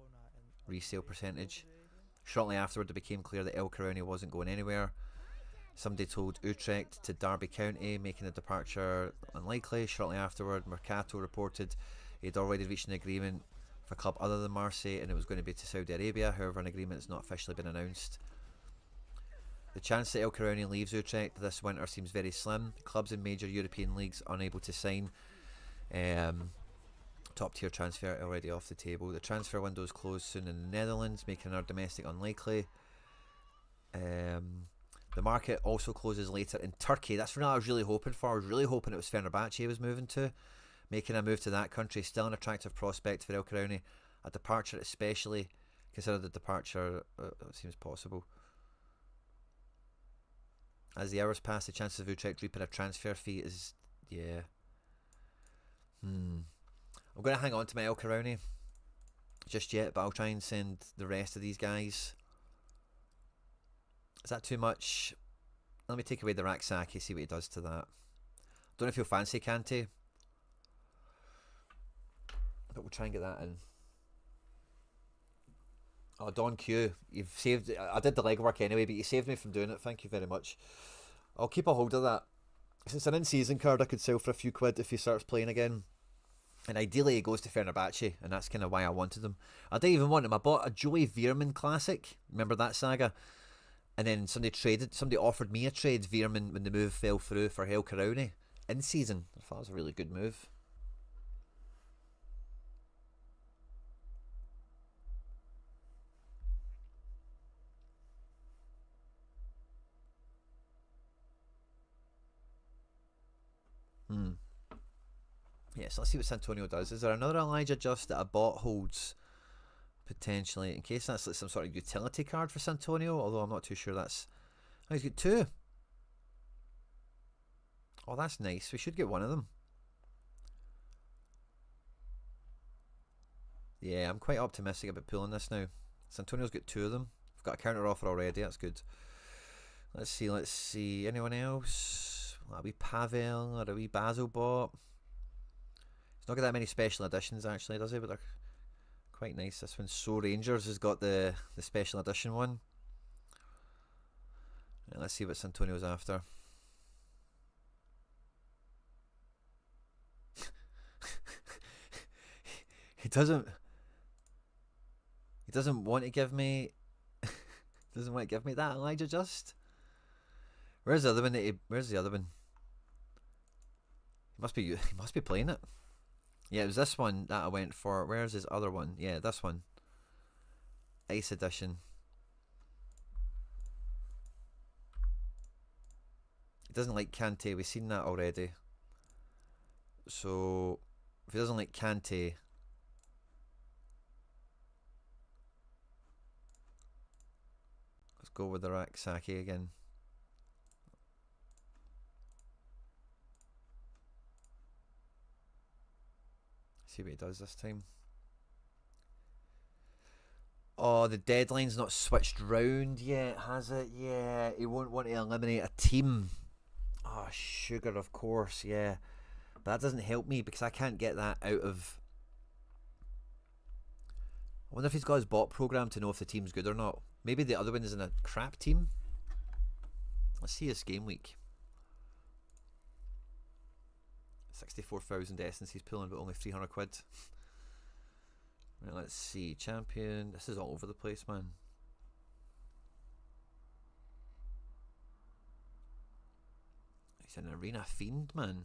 resale percentage. Shortly afterward, it became clear that El Carouni wasn't going anywhere. Somebody told Utrecht to Derby County, making the departure unlikely. Shortly afterward, Mercato reported he'd already reached an agreement for a club other than Marseille, and it was going to be to Saudi Arabia. However, an agreement has not officially been announced. The chance that El Karaouni leaves Utrecht this winter seems very slim. Clubs in major European leagues unable to sign. Top tier transfer already off the table. The transfer window is closed soon in the Netherlands, making our domestic unlikely. The market also closes later in Turkey. That's what I was really hoping for. I was really hoping it was Fenerbahce he was moving to. Making a move to that country, still an attractive prospect for El Karaouni. A departure especially, consider the departure seems possible. As the hours pass, the chances of Utrecht reaping a transfer fee is, yeah. I'm going to hang on to my El Karaouni just yet, but I'll try and send the rest of these guys. Is that too much? Let me take away the Raksaki, see what he does to that. Don't know if you'll fancy Kante, but we'll try and get that in. Oh, Don Q, you've saved. I did the legwork anyway, but you saved me from doing it. Thank you very much. I'll keep a hold of that. It's an in-season card I could sell for a few quid if he starts playing again. And ideally he goes to Fenerbahce, and that's kind of why I wanted him. I didn't even want him. I bought a Joey Veerman Classic. Remember that saga? And then somebody offered me a trade, Veerman, when the move fell through for El Karaouni. In season. I thought it was a really good move. Yeah, so let's see what Santonio does. Is there another Elijah Just that a bot holds? Potentially, in case that's like some sort of utility card for Santonio, although I'm not too sure that's... Oh, he's got two. Oh, that's nice. We should get one of them. Yeah, I'm quite optimistic about pulling this now. Santonio's got two of them. We've got a counter offer already, that's good. Let's see. Anyone else? A wee Pavel or a wee Basil bot. He's not got that many special editions actually, does he? But they're quite nice. This one, So Rangers, has got the special edition one. Right, let's see what Santonio's after. He doesn't want to give me that Elijah Just. Where's the other one? Where's the other one? He must be playing it. Yeah, it was this one that I went for. Where's his other one? Yeah, this one. Ice Edition. He doesn't like Kante. We've seen that already. So, if he doesn't like Kante... Let's go with the Raksaki again. See what he does this time. Oh, the deadline's not switched round yet, has it? Yeah, he won't want to eliminate a team. Oh, sugar, of course, yeah. But that doesn't help me because I can't get that out of... I wonder if he's got his bot program to know if the team's good or not. Maybe the other one is in a crap team. Let's see his game week. 64,000 essence he's pulling, but only 300 quid. Right, let's see. Champion. This is all over the place, man. He's an arena fiend, man.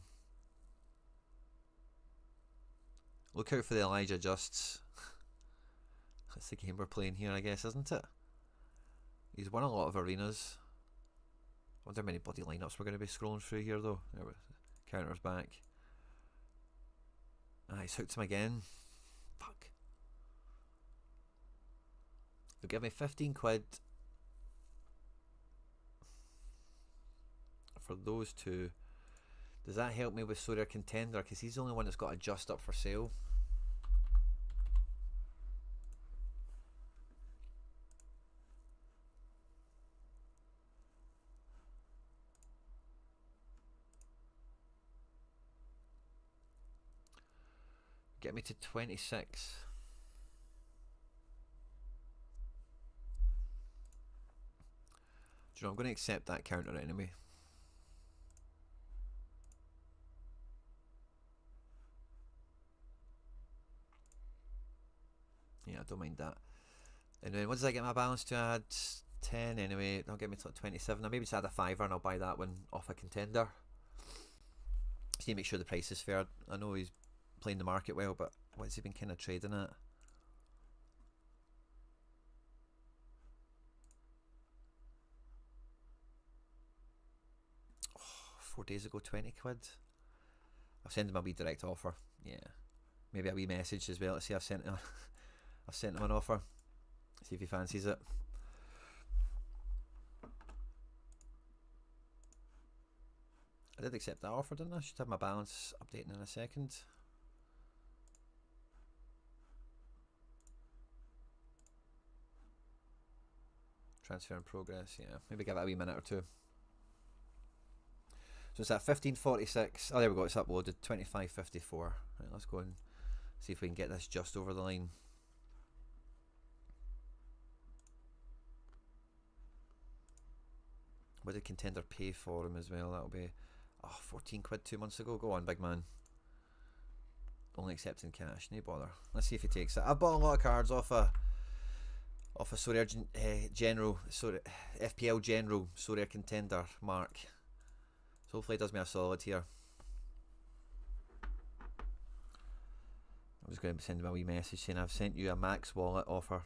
Look out for the Elijah Justs. That's the game we're playing here, I guess, isn't it? He's won a lot of arenas. I wonder how many bloody lineups we're going to be scrolling through here, though. There we go. Counter's back. Ah, he's hooked him again. Fuck. They'll give me 15 quid for those two. Does that help me with Sorare Contender? Because he's the only one that's got a Just up for sale. Get me to 26. Do you know, I'm going to accept that counter anyway. Yeah, I don't mind that. And then what does I get my balance to? Add 10 anyway. That'll get me to like 27. I maybe just add a fiver and I'll buy that one off a contender. Just need to make sure the price is fair. I know he's playing the market well, but what's he been kind of trading at? Oh, 4 days ago, 20 quid. I'll send him a wee direct offer. Yeah, maybe a wee message as well. Let's see, I've sent him an offer. See if he fancies it. I did accept that offer, didn't I? Should have my balance updating in a second. Transfer in progress, yeah. Maybe give it a wee minute or two. So it's at 15.46. Oh, there we go, it's uploaded. 25.54. Right, let's go and see if we can get this just over the line. What did contender pay for him as well? That'll be 14 quid 2 months ago. Go on, big man. Only accepting cash, no bother. Let's see if he takes it. I've bought a lot of cards off a Sorare General, FPL General Sorare Contender Mark. So hopefully it does me a solid here. I'm just going to send him a wee message saying I've sent you a max wallet offer.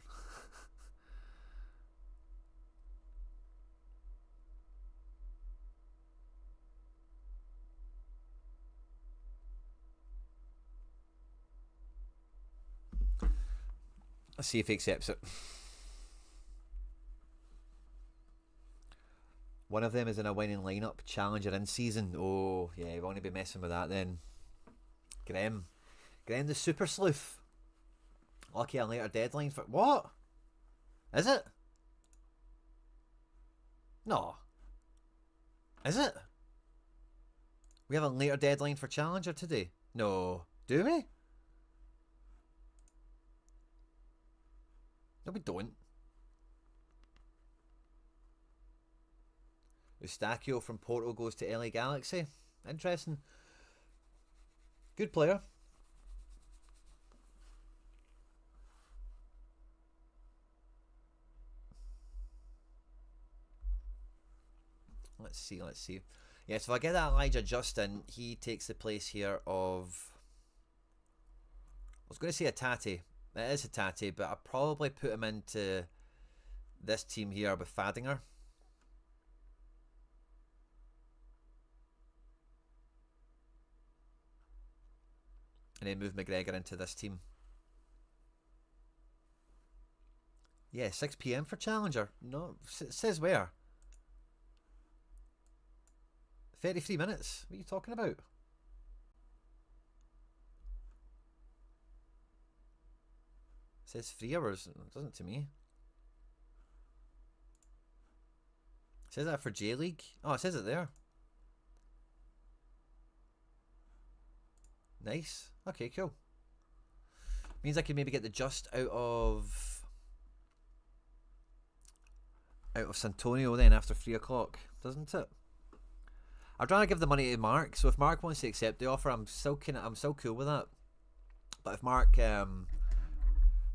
Let's see if he accepts it. One of them is in a winning lineup, challenger in season. Oh, yeah, you want to be messing with that then. Graham the super sleuth. Lucky a later deadline for... What? Is it? No. Is it? We have a later deadline for challenger today? No. Do we? No, we don't. Eustachio from Porto goes to LA Galaxy. Interesting. Good player. Let's see. Yeah, so if I get that Elijah Justin, he takes the place here of... I was going to say a Tati. It is a Tati, but I'll probably put him into this team here with Fadinger. And then move McGregor into this team. Yeah, 6 PM for Challenger. No, it says where? 33 minutes. What are you talking about? It says 3 hours. It doesn't to me. It says that for J League. Oh, it says it there. Nice. Okay, cool. Means I can maybe get the just out of Santonio then after 3 o'clock, doesn't it? I'd rather give the money to Mark. So if Mark wants to accept the offer, I'm still cool with that. But if Mark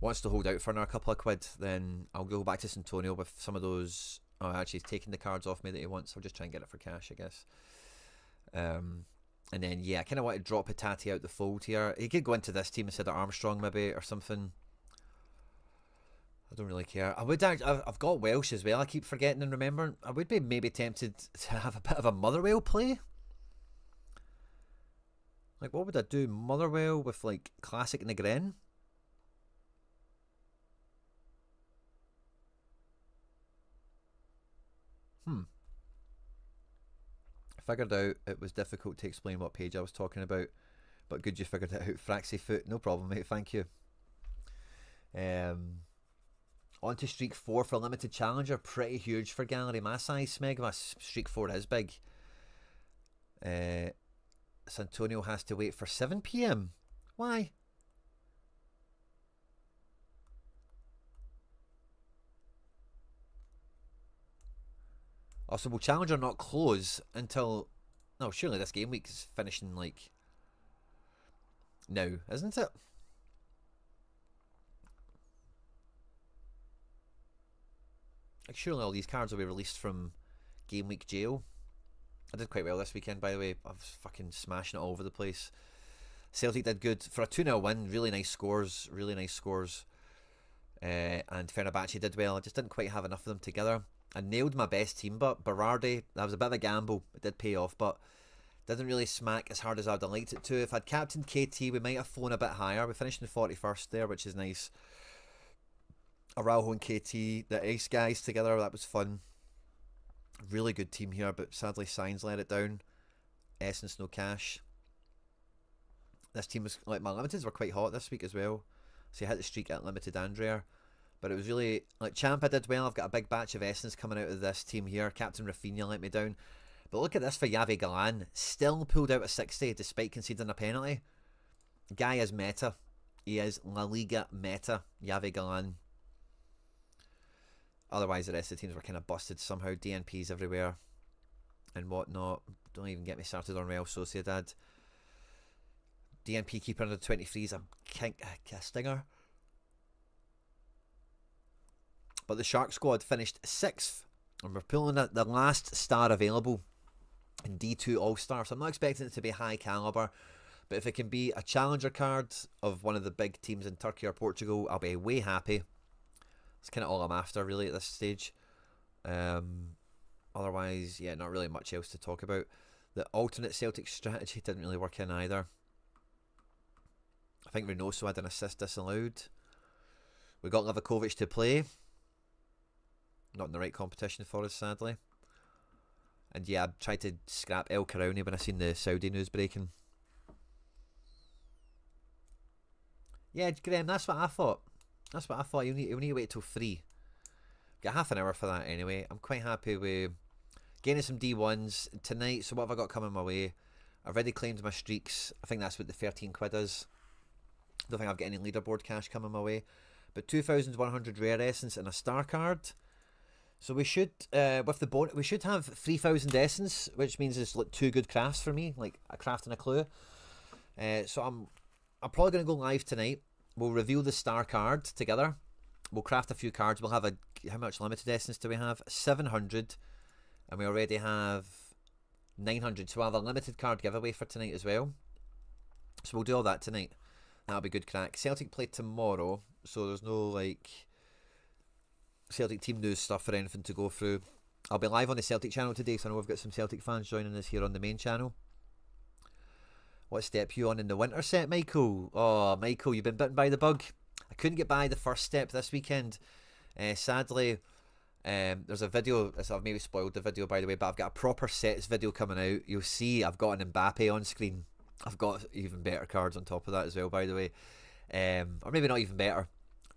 wants to hold out for another couple of quid, then I'll go back to Santonio with some of those. Oh, actually, he's taking the cards off me that he wants. I'll just try and get it for cash, I guess. And then, yeah, I kind of want to drop Hitati out the fold here. He could go into this team instead of Armstrong, maybe, or something. I don't really care. I've got Welsh as well. I keep forgetting and remembering. I would be maybe tempted to have a bit of a Motherwell play. Like, what would I do? Motherwell with, like, Classic Negren? Figured out it was difficult to explain what page I was talking about, but good you figured it out. Fraxy Foot, no problem, mate. Thank you. On to Streak 4 for a limited challenger. Pretty huge for Gallery. My size, Smeg. My Streak 4 is big. Santonio has to wait for 7 PM. Why? Also, will Challenger not close until... No, surely this game week is finishing, like... now, isn't it? Like, surely all these cards will be released from game week jail. I did quite well this weekend, by the way. I was fucking smashing it all over the place. Celtic did good for a 2-0 win. Really nice scores. Really nice scores. And Fenerbahce did well. I just didn't quite have enough of them together. I nailed my best team, but Berardi, that was a bit of a gamble. It did pay off, but didn't really smack as hard as I'd have liked it to. If I'd captained KT, we might have flown a bit higher. We finished in 41st there, which is nice. Araujo and KT, the Ace guys together, that was fun. Really good team here, but sadly Signs let it down. Essence, no cash. This team was, like, my limiteds were quite hot this week as well. So I hit the streak at limited Andrea. But it was really, like, Champa did well. I've got a big batch of Essence coming out of this team here. Captain Rafinha let me down. But look at this for Javi Galan. Still pulled out a 60 despite conceding a penalty. Guy is meta. He is La Liga meta. Javi Galan. Otherwise, the rest of the teams were kind of busted somehow. DNPs everywhere and whatnot. Don't even get me started on Real Sociedad. DNP keeper under 23s, a stinger. But the Shark squad finished 6th. And we're pulling the last star available in D2 All-Star. So I'm not expecting it to be high caliber. But if it can be a challenger card of one of the big teams in Turkey or Portugal, I'll be way happy. It's kind of all I'm after, really, at this stage. Otherwise, yeah, not really much else to talk about. The alternate Celtic strategy didn't really work in either. I think Reynoso had an assist disallowed. We got Livakovic to play. Not in the right competition for us, sadly. And yeah, I tried to scrap El Karauni when I seen the Saudi news breaking. Yeah, Graham, that's what I thought. That's what I thought. You'll need to wait till 3. Got half an hour for that anyway. I'm quite happy with getting some D1s tonight. So what have I got coming my way? I've already claimed my streaks. I think that's what the 13 quid is. Don't think I've got any leaderboard cash coming my way. But 2,100 rare essence and a star card. So we should, with the bonus, we should have 3,000 essence, which means it's like 2 good crafts for me, like a craft and a clue. So I'm probably going to go live tonight. We'll reveal the star card together. We'll craft a few cards. We'll have how much limited essence do we have? 700. And we already have 900. So we'll have a limited card giveaway for tonight as well. So we'll do all that tonight. That'll be good crack. Celtic play tomorrow. So there's no, like, Celtic team news stuff or anything to go through. I'll be live on the Celtic channel today. So I know we've got some Celtic fans joining us here on the main channel. What step you on in the winter set, Michael? Oh, Michael, you've been bitten by the bug. I couldn't get by the first step this weekend. Sadly, there's a video. So I've maybe spoiled the video, by the way, but I've got a proper sets video coming out. You'll see I've got an Mbappe on screen. I've got even better cards on top of that as well, by the way. Or maybe not even better.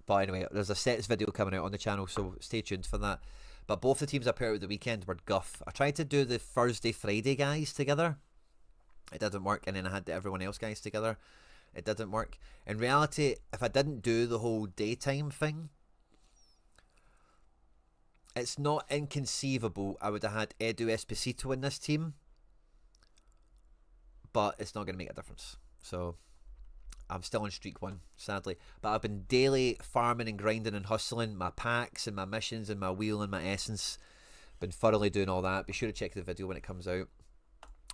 But anyway, there's a sets video coming out on the channel, so stay tuned for that. But both the teams I put out the weekend were guff. I tried to do the Thursday, Friday guys together. It didn't work, and then I had the everyone else guys together. It didn't work. In reality, if I didn't do the whole daytime thing, it's not inconceivable I would have had Edu Esposito in this team, but it's not going to make a difference. So I'm still on streak 1, sadly. But I've been daily farming and grinding and hustling my packs and my missions and my wheel and my essence. Been thoroughly doing all that. Be sure to check the video when it comes out.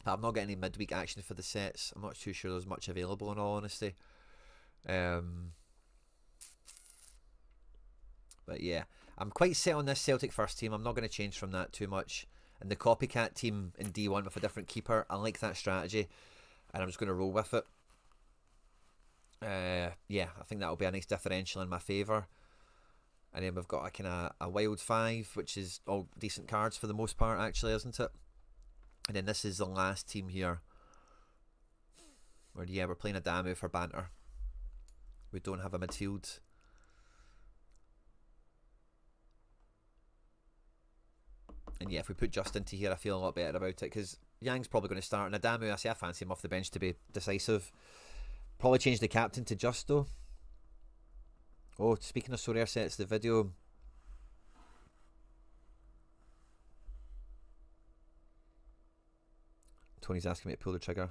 But I've not got any midweek action for the sets. I'm not too sure there's much available, in all honesty. But yeah, I'm quite set on this Celtic first team. I'm not going to change from that too much. And the copycat team in D1 with a different keeper, I like that strategy, and I'm just going to roll with it. Yeah, I think that'll be a nice differential in my favour. And then we've got a kind of a wild 5, which is all decent cards for the most part, actually, isn't it? And then this is the last team here, where yeah, we're playing Adamu for banter. We don't have a midfield. And yeah, if we put Just into here, I feel a lot better about it, because Yang's probably going to start, and Adamu, I fancy him off the bench to be decisive. Probably change the captain to Justo. Oh, speaking of Sorare sets, the video. Tony's asking me to pull the trigger.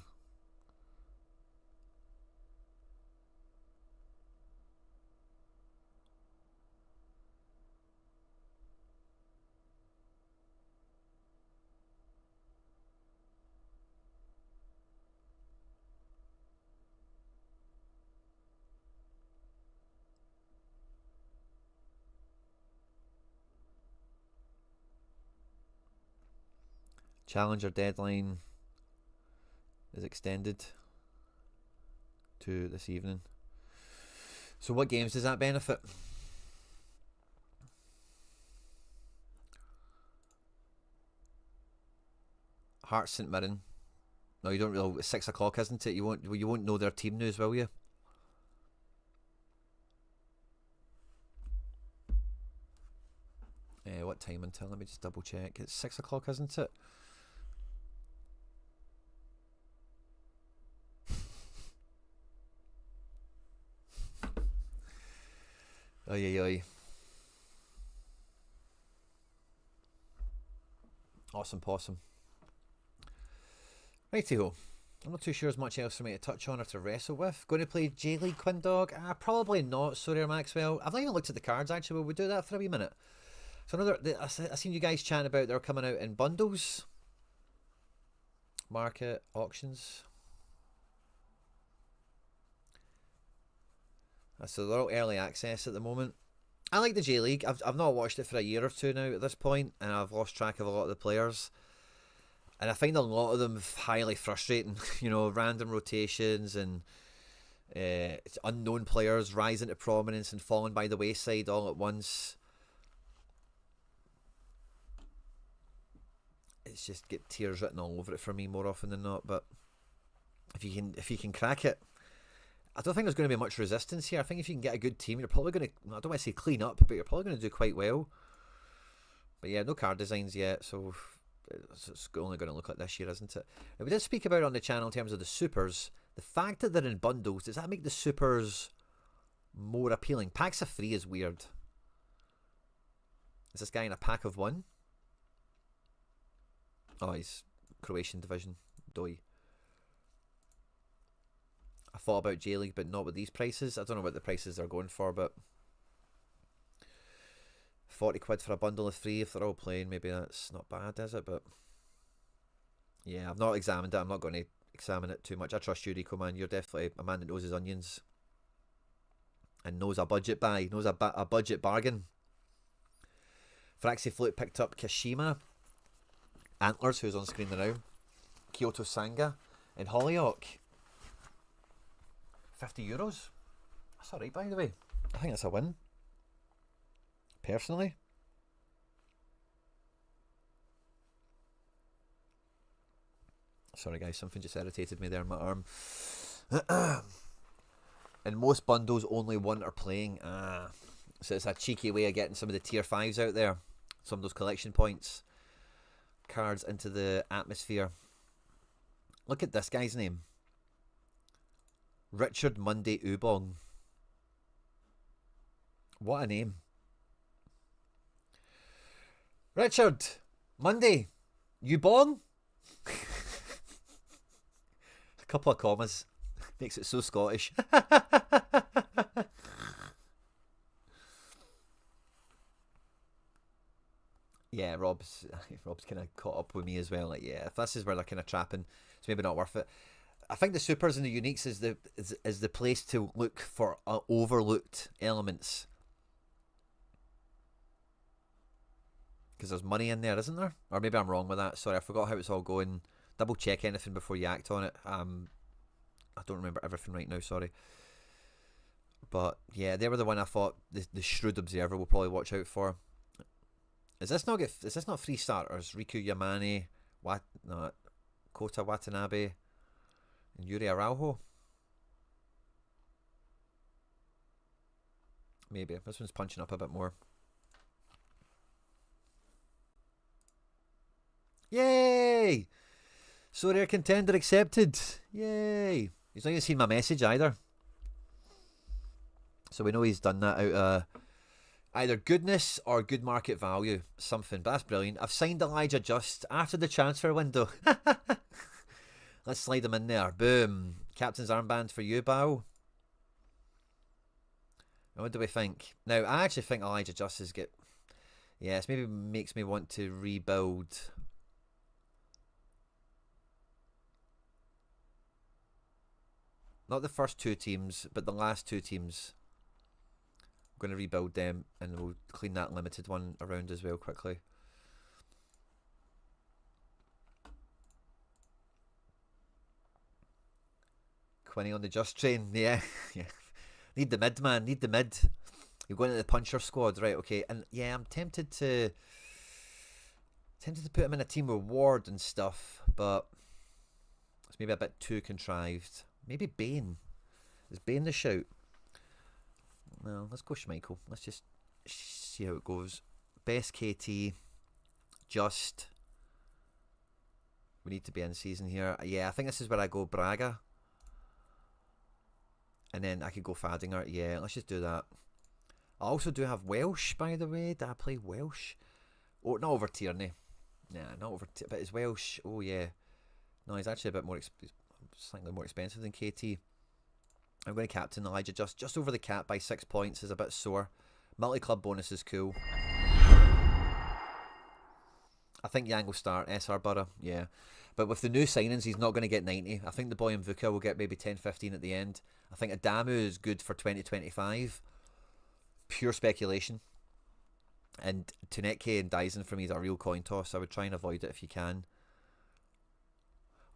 Challenger deadline is extended to this evening. So what games does that benefit? Hearts St Mirren. No, you don't really. It's 6 o'clock, isn't it? You won't know their team news, will you? What time until? Let me just double check. It's 6 o'clock, isn't it? Oi. Awesome possum. Righty-ho. I'm not too sure there's much else for me to touch on or to wrestle with. Going to play J-League Quindog? Probably not, Sorare Maxwell. I've not even looked at the cards, actually. Will we do that for a wee minute? So I seen you guys chatting about they're coming out in bundles. Market, auctions. So they're all early access at the moment. I like the J-League. I've not watched it for a year or two now at this point, and I've lost track of a lot of the players. And I find a lot of them highly frustrating. You know, random rotations and unknown players rising to prominence and falling by the wayside all at once. It's just get tears written all over it for me more often than not. But if you can crack it, I don't think there's going to be much resistance here. I think if you can get a good team, you're probably going to, I don't want to say clean up, but you're probably going to do quite well. But yeah, no card designs yet, so it's only going to look like this year, isn't it? Now, we did speak about it on the channel in terms of the supers. The fact that they're in bundles, does that make the supers more appealing? Packs of 3 is weird. Is this guy in a pack of 1? Oh, he's Croatian division. Doi. I thought about J-League, but not with these prices. I don't know what the prices they're going for, but 40 quid for a bundle of 3 if they're all playing. Maybe that's not bad, is it? But yeah, I've not examined it. I'm not going to examine it too much. I trust you, Rico, man. You're definitely a man that knows his onions and knows a budget buy, knows a budget bargain. Fraxi Flute picked up Kashima, Antlers, who's on screen now, Kyoto Sanga, and Hollyoak. €50. That's alright, by the way. I think that's a win. Personally. Sorry guys, something just irritated me there in my arm. In most bundles, only 1 are playing. So it's a cheeky way of getting some of the tier 5s out there. Some of those collection points. Cards into the atmosphere. Look at this guy's name. Richard Monday Ubong. What a name. Richard Monday Ubong. A couple of commas. Makes it so Scottish. Yeah, Rob's kind of caught up with me as well. Like, yeah, if this is where they're kind of trapping, it's maybe not worth it. I think the supers and the uniques is the place to look for overlooked elements, because there's money in there, isn't there? Or maybe I'm wrong with that. Sorry, I forgot how it's all going. Double check anything before you act on it. I don't remember everything right now. Sorry, but yeah, they were the one I thought the shrewd observer will probably watch out for. Is this not 3 starters? Riku Yamane, Kota Watanabe, and Yuri Araujo? Maybe. This one's punching up a bit more. Yay! Sorare contender accepted. Yay! He's not even seen my message either. So we know he's done that out of either goodness or good market value. Something. But that's brilliant. I've signed Elijah Just after the transfer window. Let's slide him in there. Boom. Captain's armband for you, Bao. What do we think? Now, I actually think Elijah Justice get... Yes, maybe makes me want to rebuild. Not the first two teams, but the last two teams. I'm going to rebuild them, and we'll clean that limited one around as well quickly. Quinny on the just train. Yeah. Yeah. Need the mid, man. Need the mid. You're going to the puncher squad, right? Okay. And yeah, I'm tempted to put him in a team with Ward and stuff, but it's maybe a bit too contrived. Maybe Bane. Is Bane the shout? No, let's go Schmeichel. Let's just see how it goes. Best KT. Just. We need to be in season here. Yeah, I think this is where I go Braga. And then I could go Fadinger. Yeah, let's just do that. I also do have Welsh, by the way. Did I play Welsh? Oh, not over Tierney. Nah, not over Tierney. But it's Welsh. Oh, yeah. No, he's actually a bit more slightly more expensive than KT. I'm going to captain Elijah just over the cap by 6 points. Is a bit sore. Multi-club bonus is cool. I think Yang will start. SR Butter, yeah. But with the new signings, he's not going to get 90. I think the boy in Vuka will get maybe 10-15 at the end. I think Adamu is good for 2025. Pure speculation. And Tuneke and Dyson for me is a real coin toss. I would try and avoid it if you can.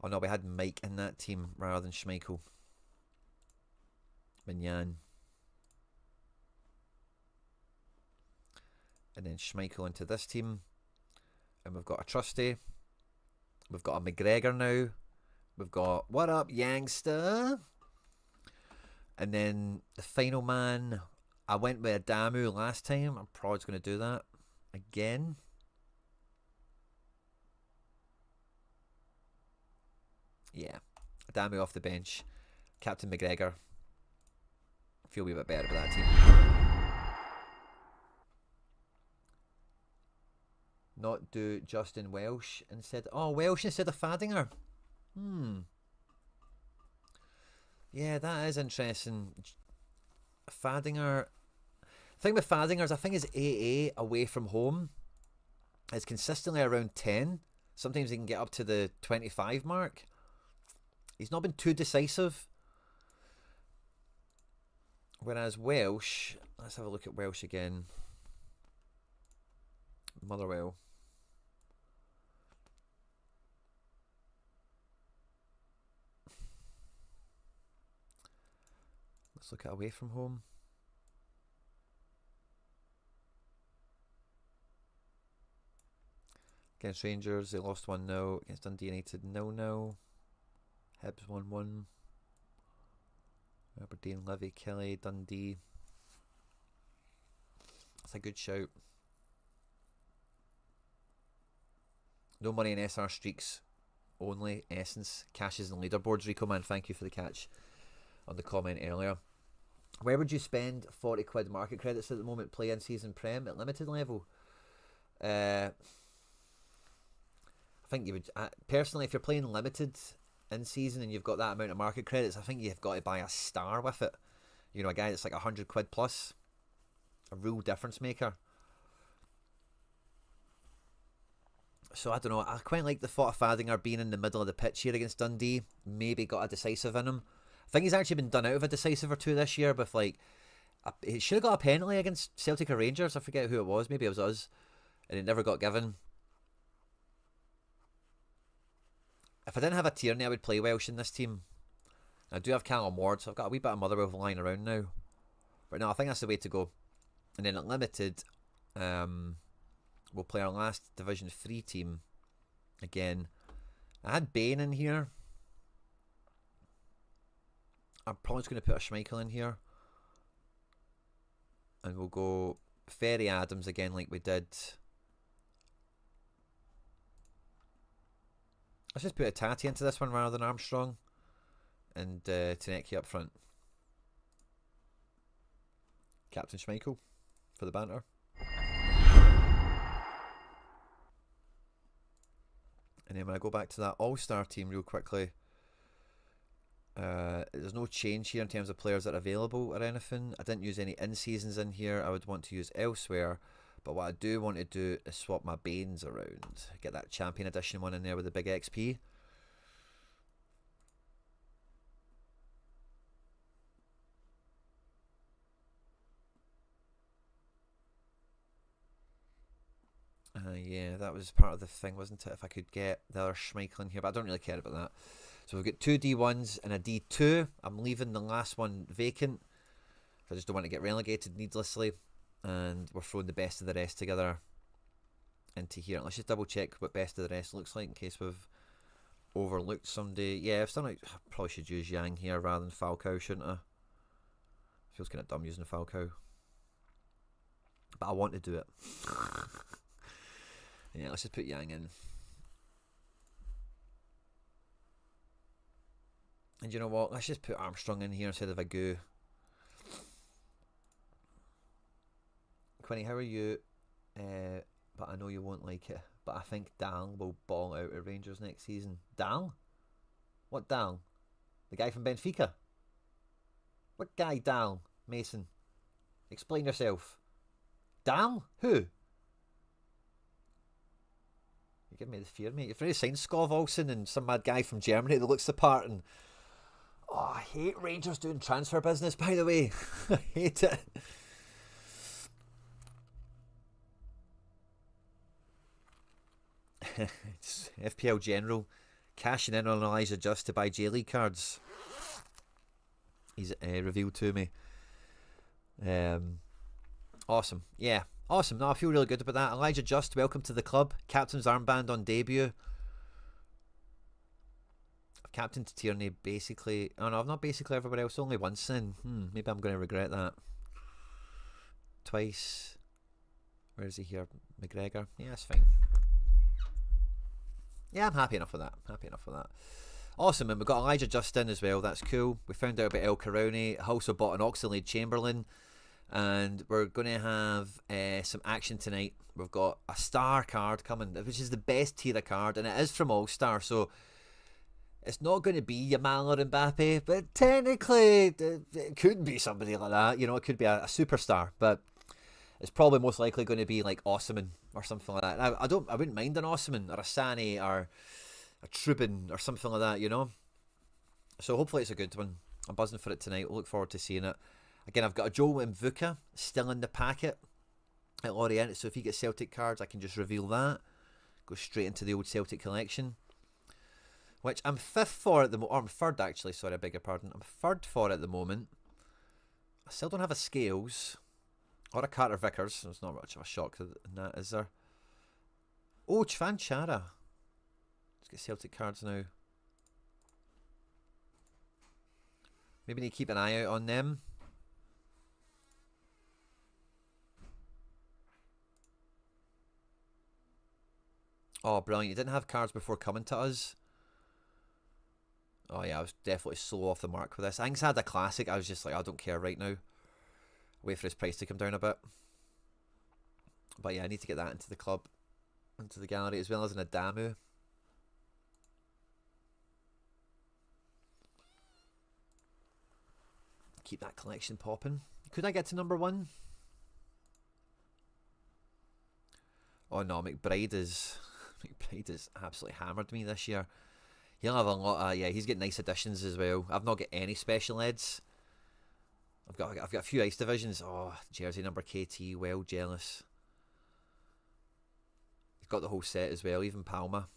Oh no, we had Mike in that team rather than Schmeichel. Mignan. And then Schmeichel into this team. And we've got a Trusty. We've got a McGregor now. We've got, what up, youngster? And then the final man, I went with Adamu last time. I'm probably going to do that again. Yeah, Adamu off the bench. Captain McGregor. Feel a wee bit better about that team. Not do Justin Welsh instead. Oh, Welsh instead of Fadinger. Yeah, that is interesting. Fadinger. The thing with Fadinger is I think his AA away from home is consistently around 10. Sometimes he can get up to the 25 mark. He's not been too decisive. Whereas Welsh, let's have a look at Welsh again. Motherwell. Let's look at away from home. Against Rangers, they lost 1-0. Against Dundee United, 0-0. Hibs 1-1. Aberdeen, Levy, Kelly, Dundee. That's a good shout. No money in SR streaks. Only essence. Cashes and leaderboards. Rico man, thank you for the catch on the comment earlier. Where would you spend 40 quid market credits at the moment? Play in season prem at limited level? I think you would, personally, if you're playing limited in season and you've got that amount of market credits, I think you've got to buy a star with it. You know, a guy that's like 100 quid plus. A real difference maker. So I don't know, I quite like the thought of Fadinger being in the middle of the pitch here against Dundee. Maybe got a decisive in him. I think he's actually been done out of a decisive or two this year with like, he should have got a penalty against Celtic or Rangers. I forget who it was. Maybe it was us. And it never got given. If I didn't have a Tierney, I would play Welsh in this team. I do have Callum Ward, so I've got a wee bit of Motherwell lying around now. But no, I think that's the way to go. And then at limited, we'll play our last Division 3 team again. I had Bain in here. I'm probably just going to put a Schmeichel in here. And we'll go Ferry Adams again like we did. Let's just put a Tati into this one rather than Armstrong. And Taneki up front. Captain Schmeichel for the banter. And then when I go back to that all-star team real quickly, There's no change here in terms of players that are available or anything. I didn't use any in-seasons in here. I would want to use elsewhere. But what I do want to do is swap my Banes around. Get that Champion Edition one in there with the big XP. Yeah, that was part of the thing, wasn't it? If I could get the other Schmeichel in here, but I don't really care about that. So we've got two D1s and a D2. I'm leaving the last one vacant. I just don't want to get relegated needlessly. And we're throwing the best of the rest together into here. Let's just double check what best of the rest looks like in case we've overlooked somebody. Yeah, I've still I probably should use Yang here rather than Falcao, shouldn't I? Feels kind of dumb using Falcao. But I want to do it. Yeah, let's just put Yang in. And you know what? Let's just put Armstrong in here instead of Agu. Quinny, how are you? But I know you won't like it. But I think Dal will ball out at Rangers next season. Dal? What Dal? The guy from Benfica? What guy, Dal? Mason? Explain yourself. Dal? Who? You give me the fear, mate. You've already signed Skov Olsen and some mad guy from Germany that looks the part. And oh, I hate Rangers doing transfer business, by the way. I hate it. It's FPL General cashing in on Elijah Just to buy J-League cards. He's revealed to me. Awesome. Yeah. Awesome. No, I feel really good about that. Elijah Just, welcome to the club. Captain's armband on debut. I've captained Tierney basically. Oh no, I've not basically everybody else. Only once then. Maybe I'm going to regret that. Twice. Where is he here? McGregor. Yeah, that's fine. Yeah, I'm happy enough with that. Happy enough with that. Awesome, and we've got Elijah Just in as well. That's cool. We found out about El Caroni. I also bought an Oxlade Chamberlain. And we're going to have some action tonight. We've got a star card coming, which is the best tier of card, and it is from All Star. So it's not going to be Yamal or Mbappe, but technically it could be somebody like that. You know, it could be a superstar, but it's probably most likely going to be like Osimhen or something like that. Now, I wouldn't mind an Osimhen or a Sané or a Trubin or something like that. You know. So hopefully it's a good one. I'm buzzing for it tonight. We'll look forward to seeing it. Again, I've got a Joel Mvuka still in the packet at Lorient, so if he gets Celtic cards, I can just reveal that. Go straight into the old Celtic collection, which I'm fifth for at the moment, or I'm third actually, sorry, I beg your pardon. I'm third for at the moment. I still don't have a Scales or a Carter Vickers, so it's not much of a shock in that, is there? Oh, Chvan Chara. Let's get Celtic cards now. Maybe need to keep an eye out on them. Oh, brilliant. You didn't have cards before coming to us. Oh, yeah, I was definitely slow off the mark with this. I think I had a classic. I was just like, I don't care right now. Wait for his price to come down a bit. But yeah, I need to get that into the club, into the gallery, as well as an Adamu. Keep that collection popping. Could I get to number 1? Oh no, McBride has absolutely hammered me this year. He'll have a lot of, yeah, he's got nice additions as well. I've not got any special eds. I've got a few ice divisions. Oh, jersey number KT, well jealous. He's got the whole set as well, even Palma.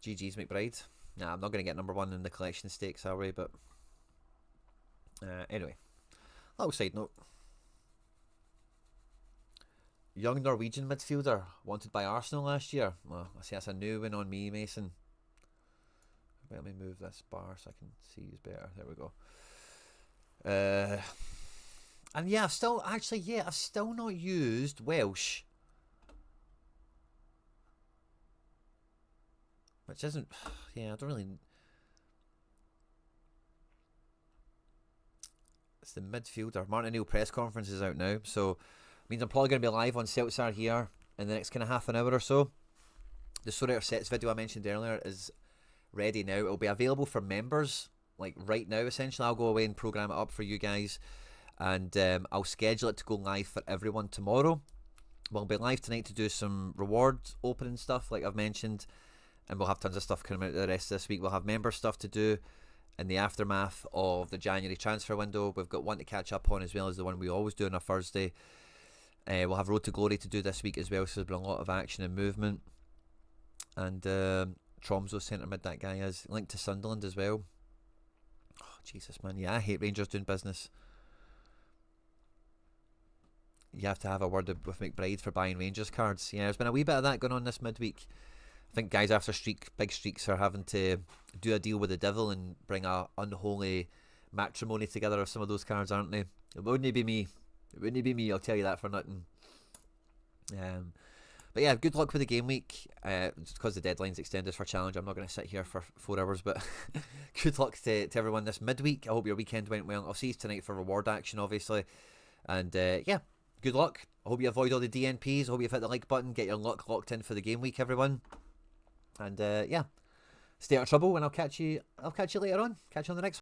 GG's McBride. Nah, I'm not going to get number 1 in the collection stakes, are we? But anyway, little side note. Young Norwegian midfielder wanted by Arsenal last year. Well, I see that's a new win on me, Mason. Let me move this bar so I can see you better. There we go. And yeah, I've still not used Welsh, which isn't. Yeah, I don't really. It's the midfielder. Martin O'Neill press conference is out now, so it means I'm probably going to be live on Satara here in the next kind of half an hour or so. The Sorare sets video I mentioned earlier is ready now. It'll be available for members like right now. Essentially, I'll go away and program it up for you guys, and I'll schedule it to go live for everyone tomorrow. We'll be live tonight to do some reward opening stuff, like I've mentioned, and we'll have tons of stuff coming out the rest of this week. We'll have member stuff to do in the aftermath of the January transfer window. We've got one to catch up on, as well as the one we always do on a Thursday. We'll have Road to Glory to do this week as well, so there's been a lot of action and movement. And Tromso centre mid, that guy is linked to Sunderland as well. Oh Jesus, man, yeah, I hate Rangers doing business. You have to have a word with McBride for buying Rangers cards. Yeah, there's been a wee bit of that going on this midweek. I think guys after big streaks are having to do a deal with the devil and bring a unholy matrimony together of some of those cards, aren't they? It wouldn't be me. It wouldn't be me, I'll tell you that for nothing. But yeah, good luck with the game week. Just because the deadline's extended for challenge, I'm not going to sit here for 4 hours, but good luck to everyone this midweek. I hope your weekend went well. I'll see you tonight for reward action, obviously. And yeah, good luck. I hope you avoid all the DNPs. I hope you've hit the like button. Get your luck locked in for the game week, everyone. And yeah, stay out of trouble, and I'll catch you later on. Catch you on the next one.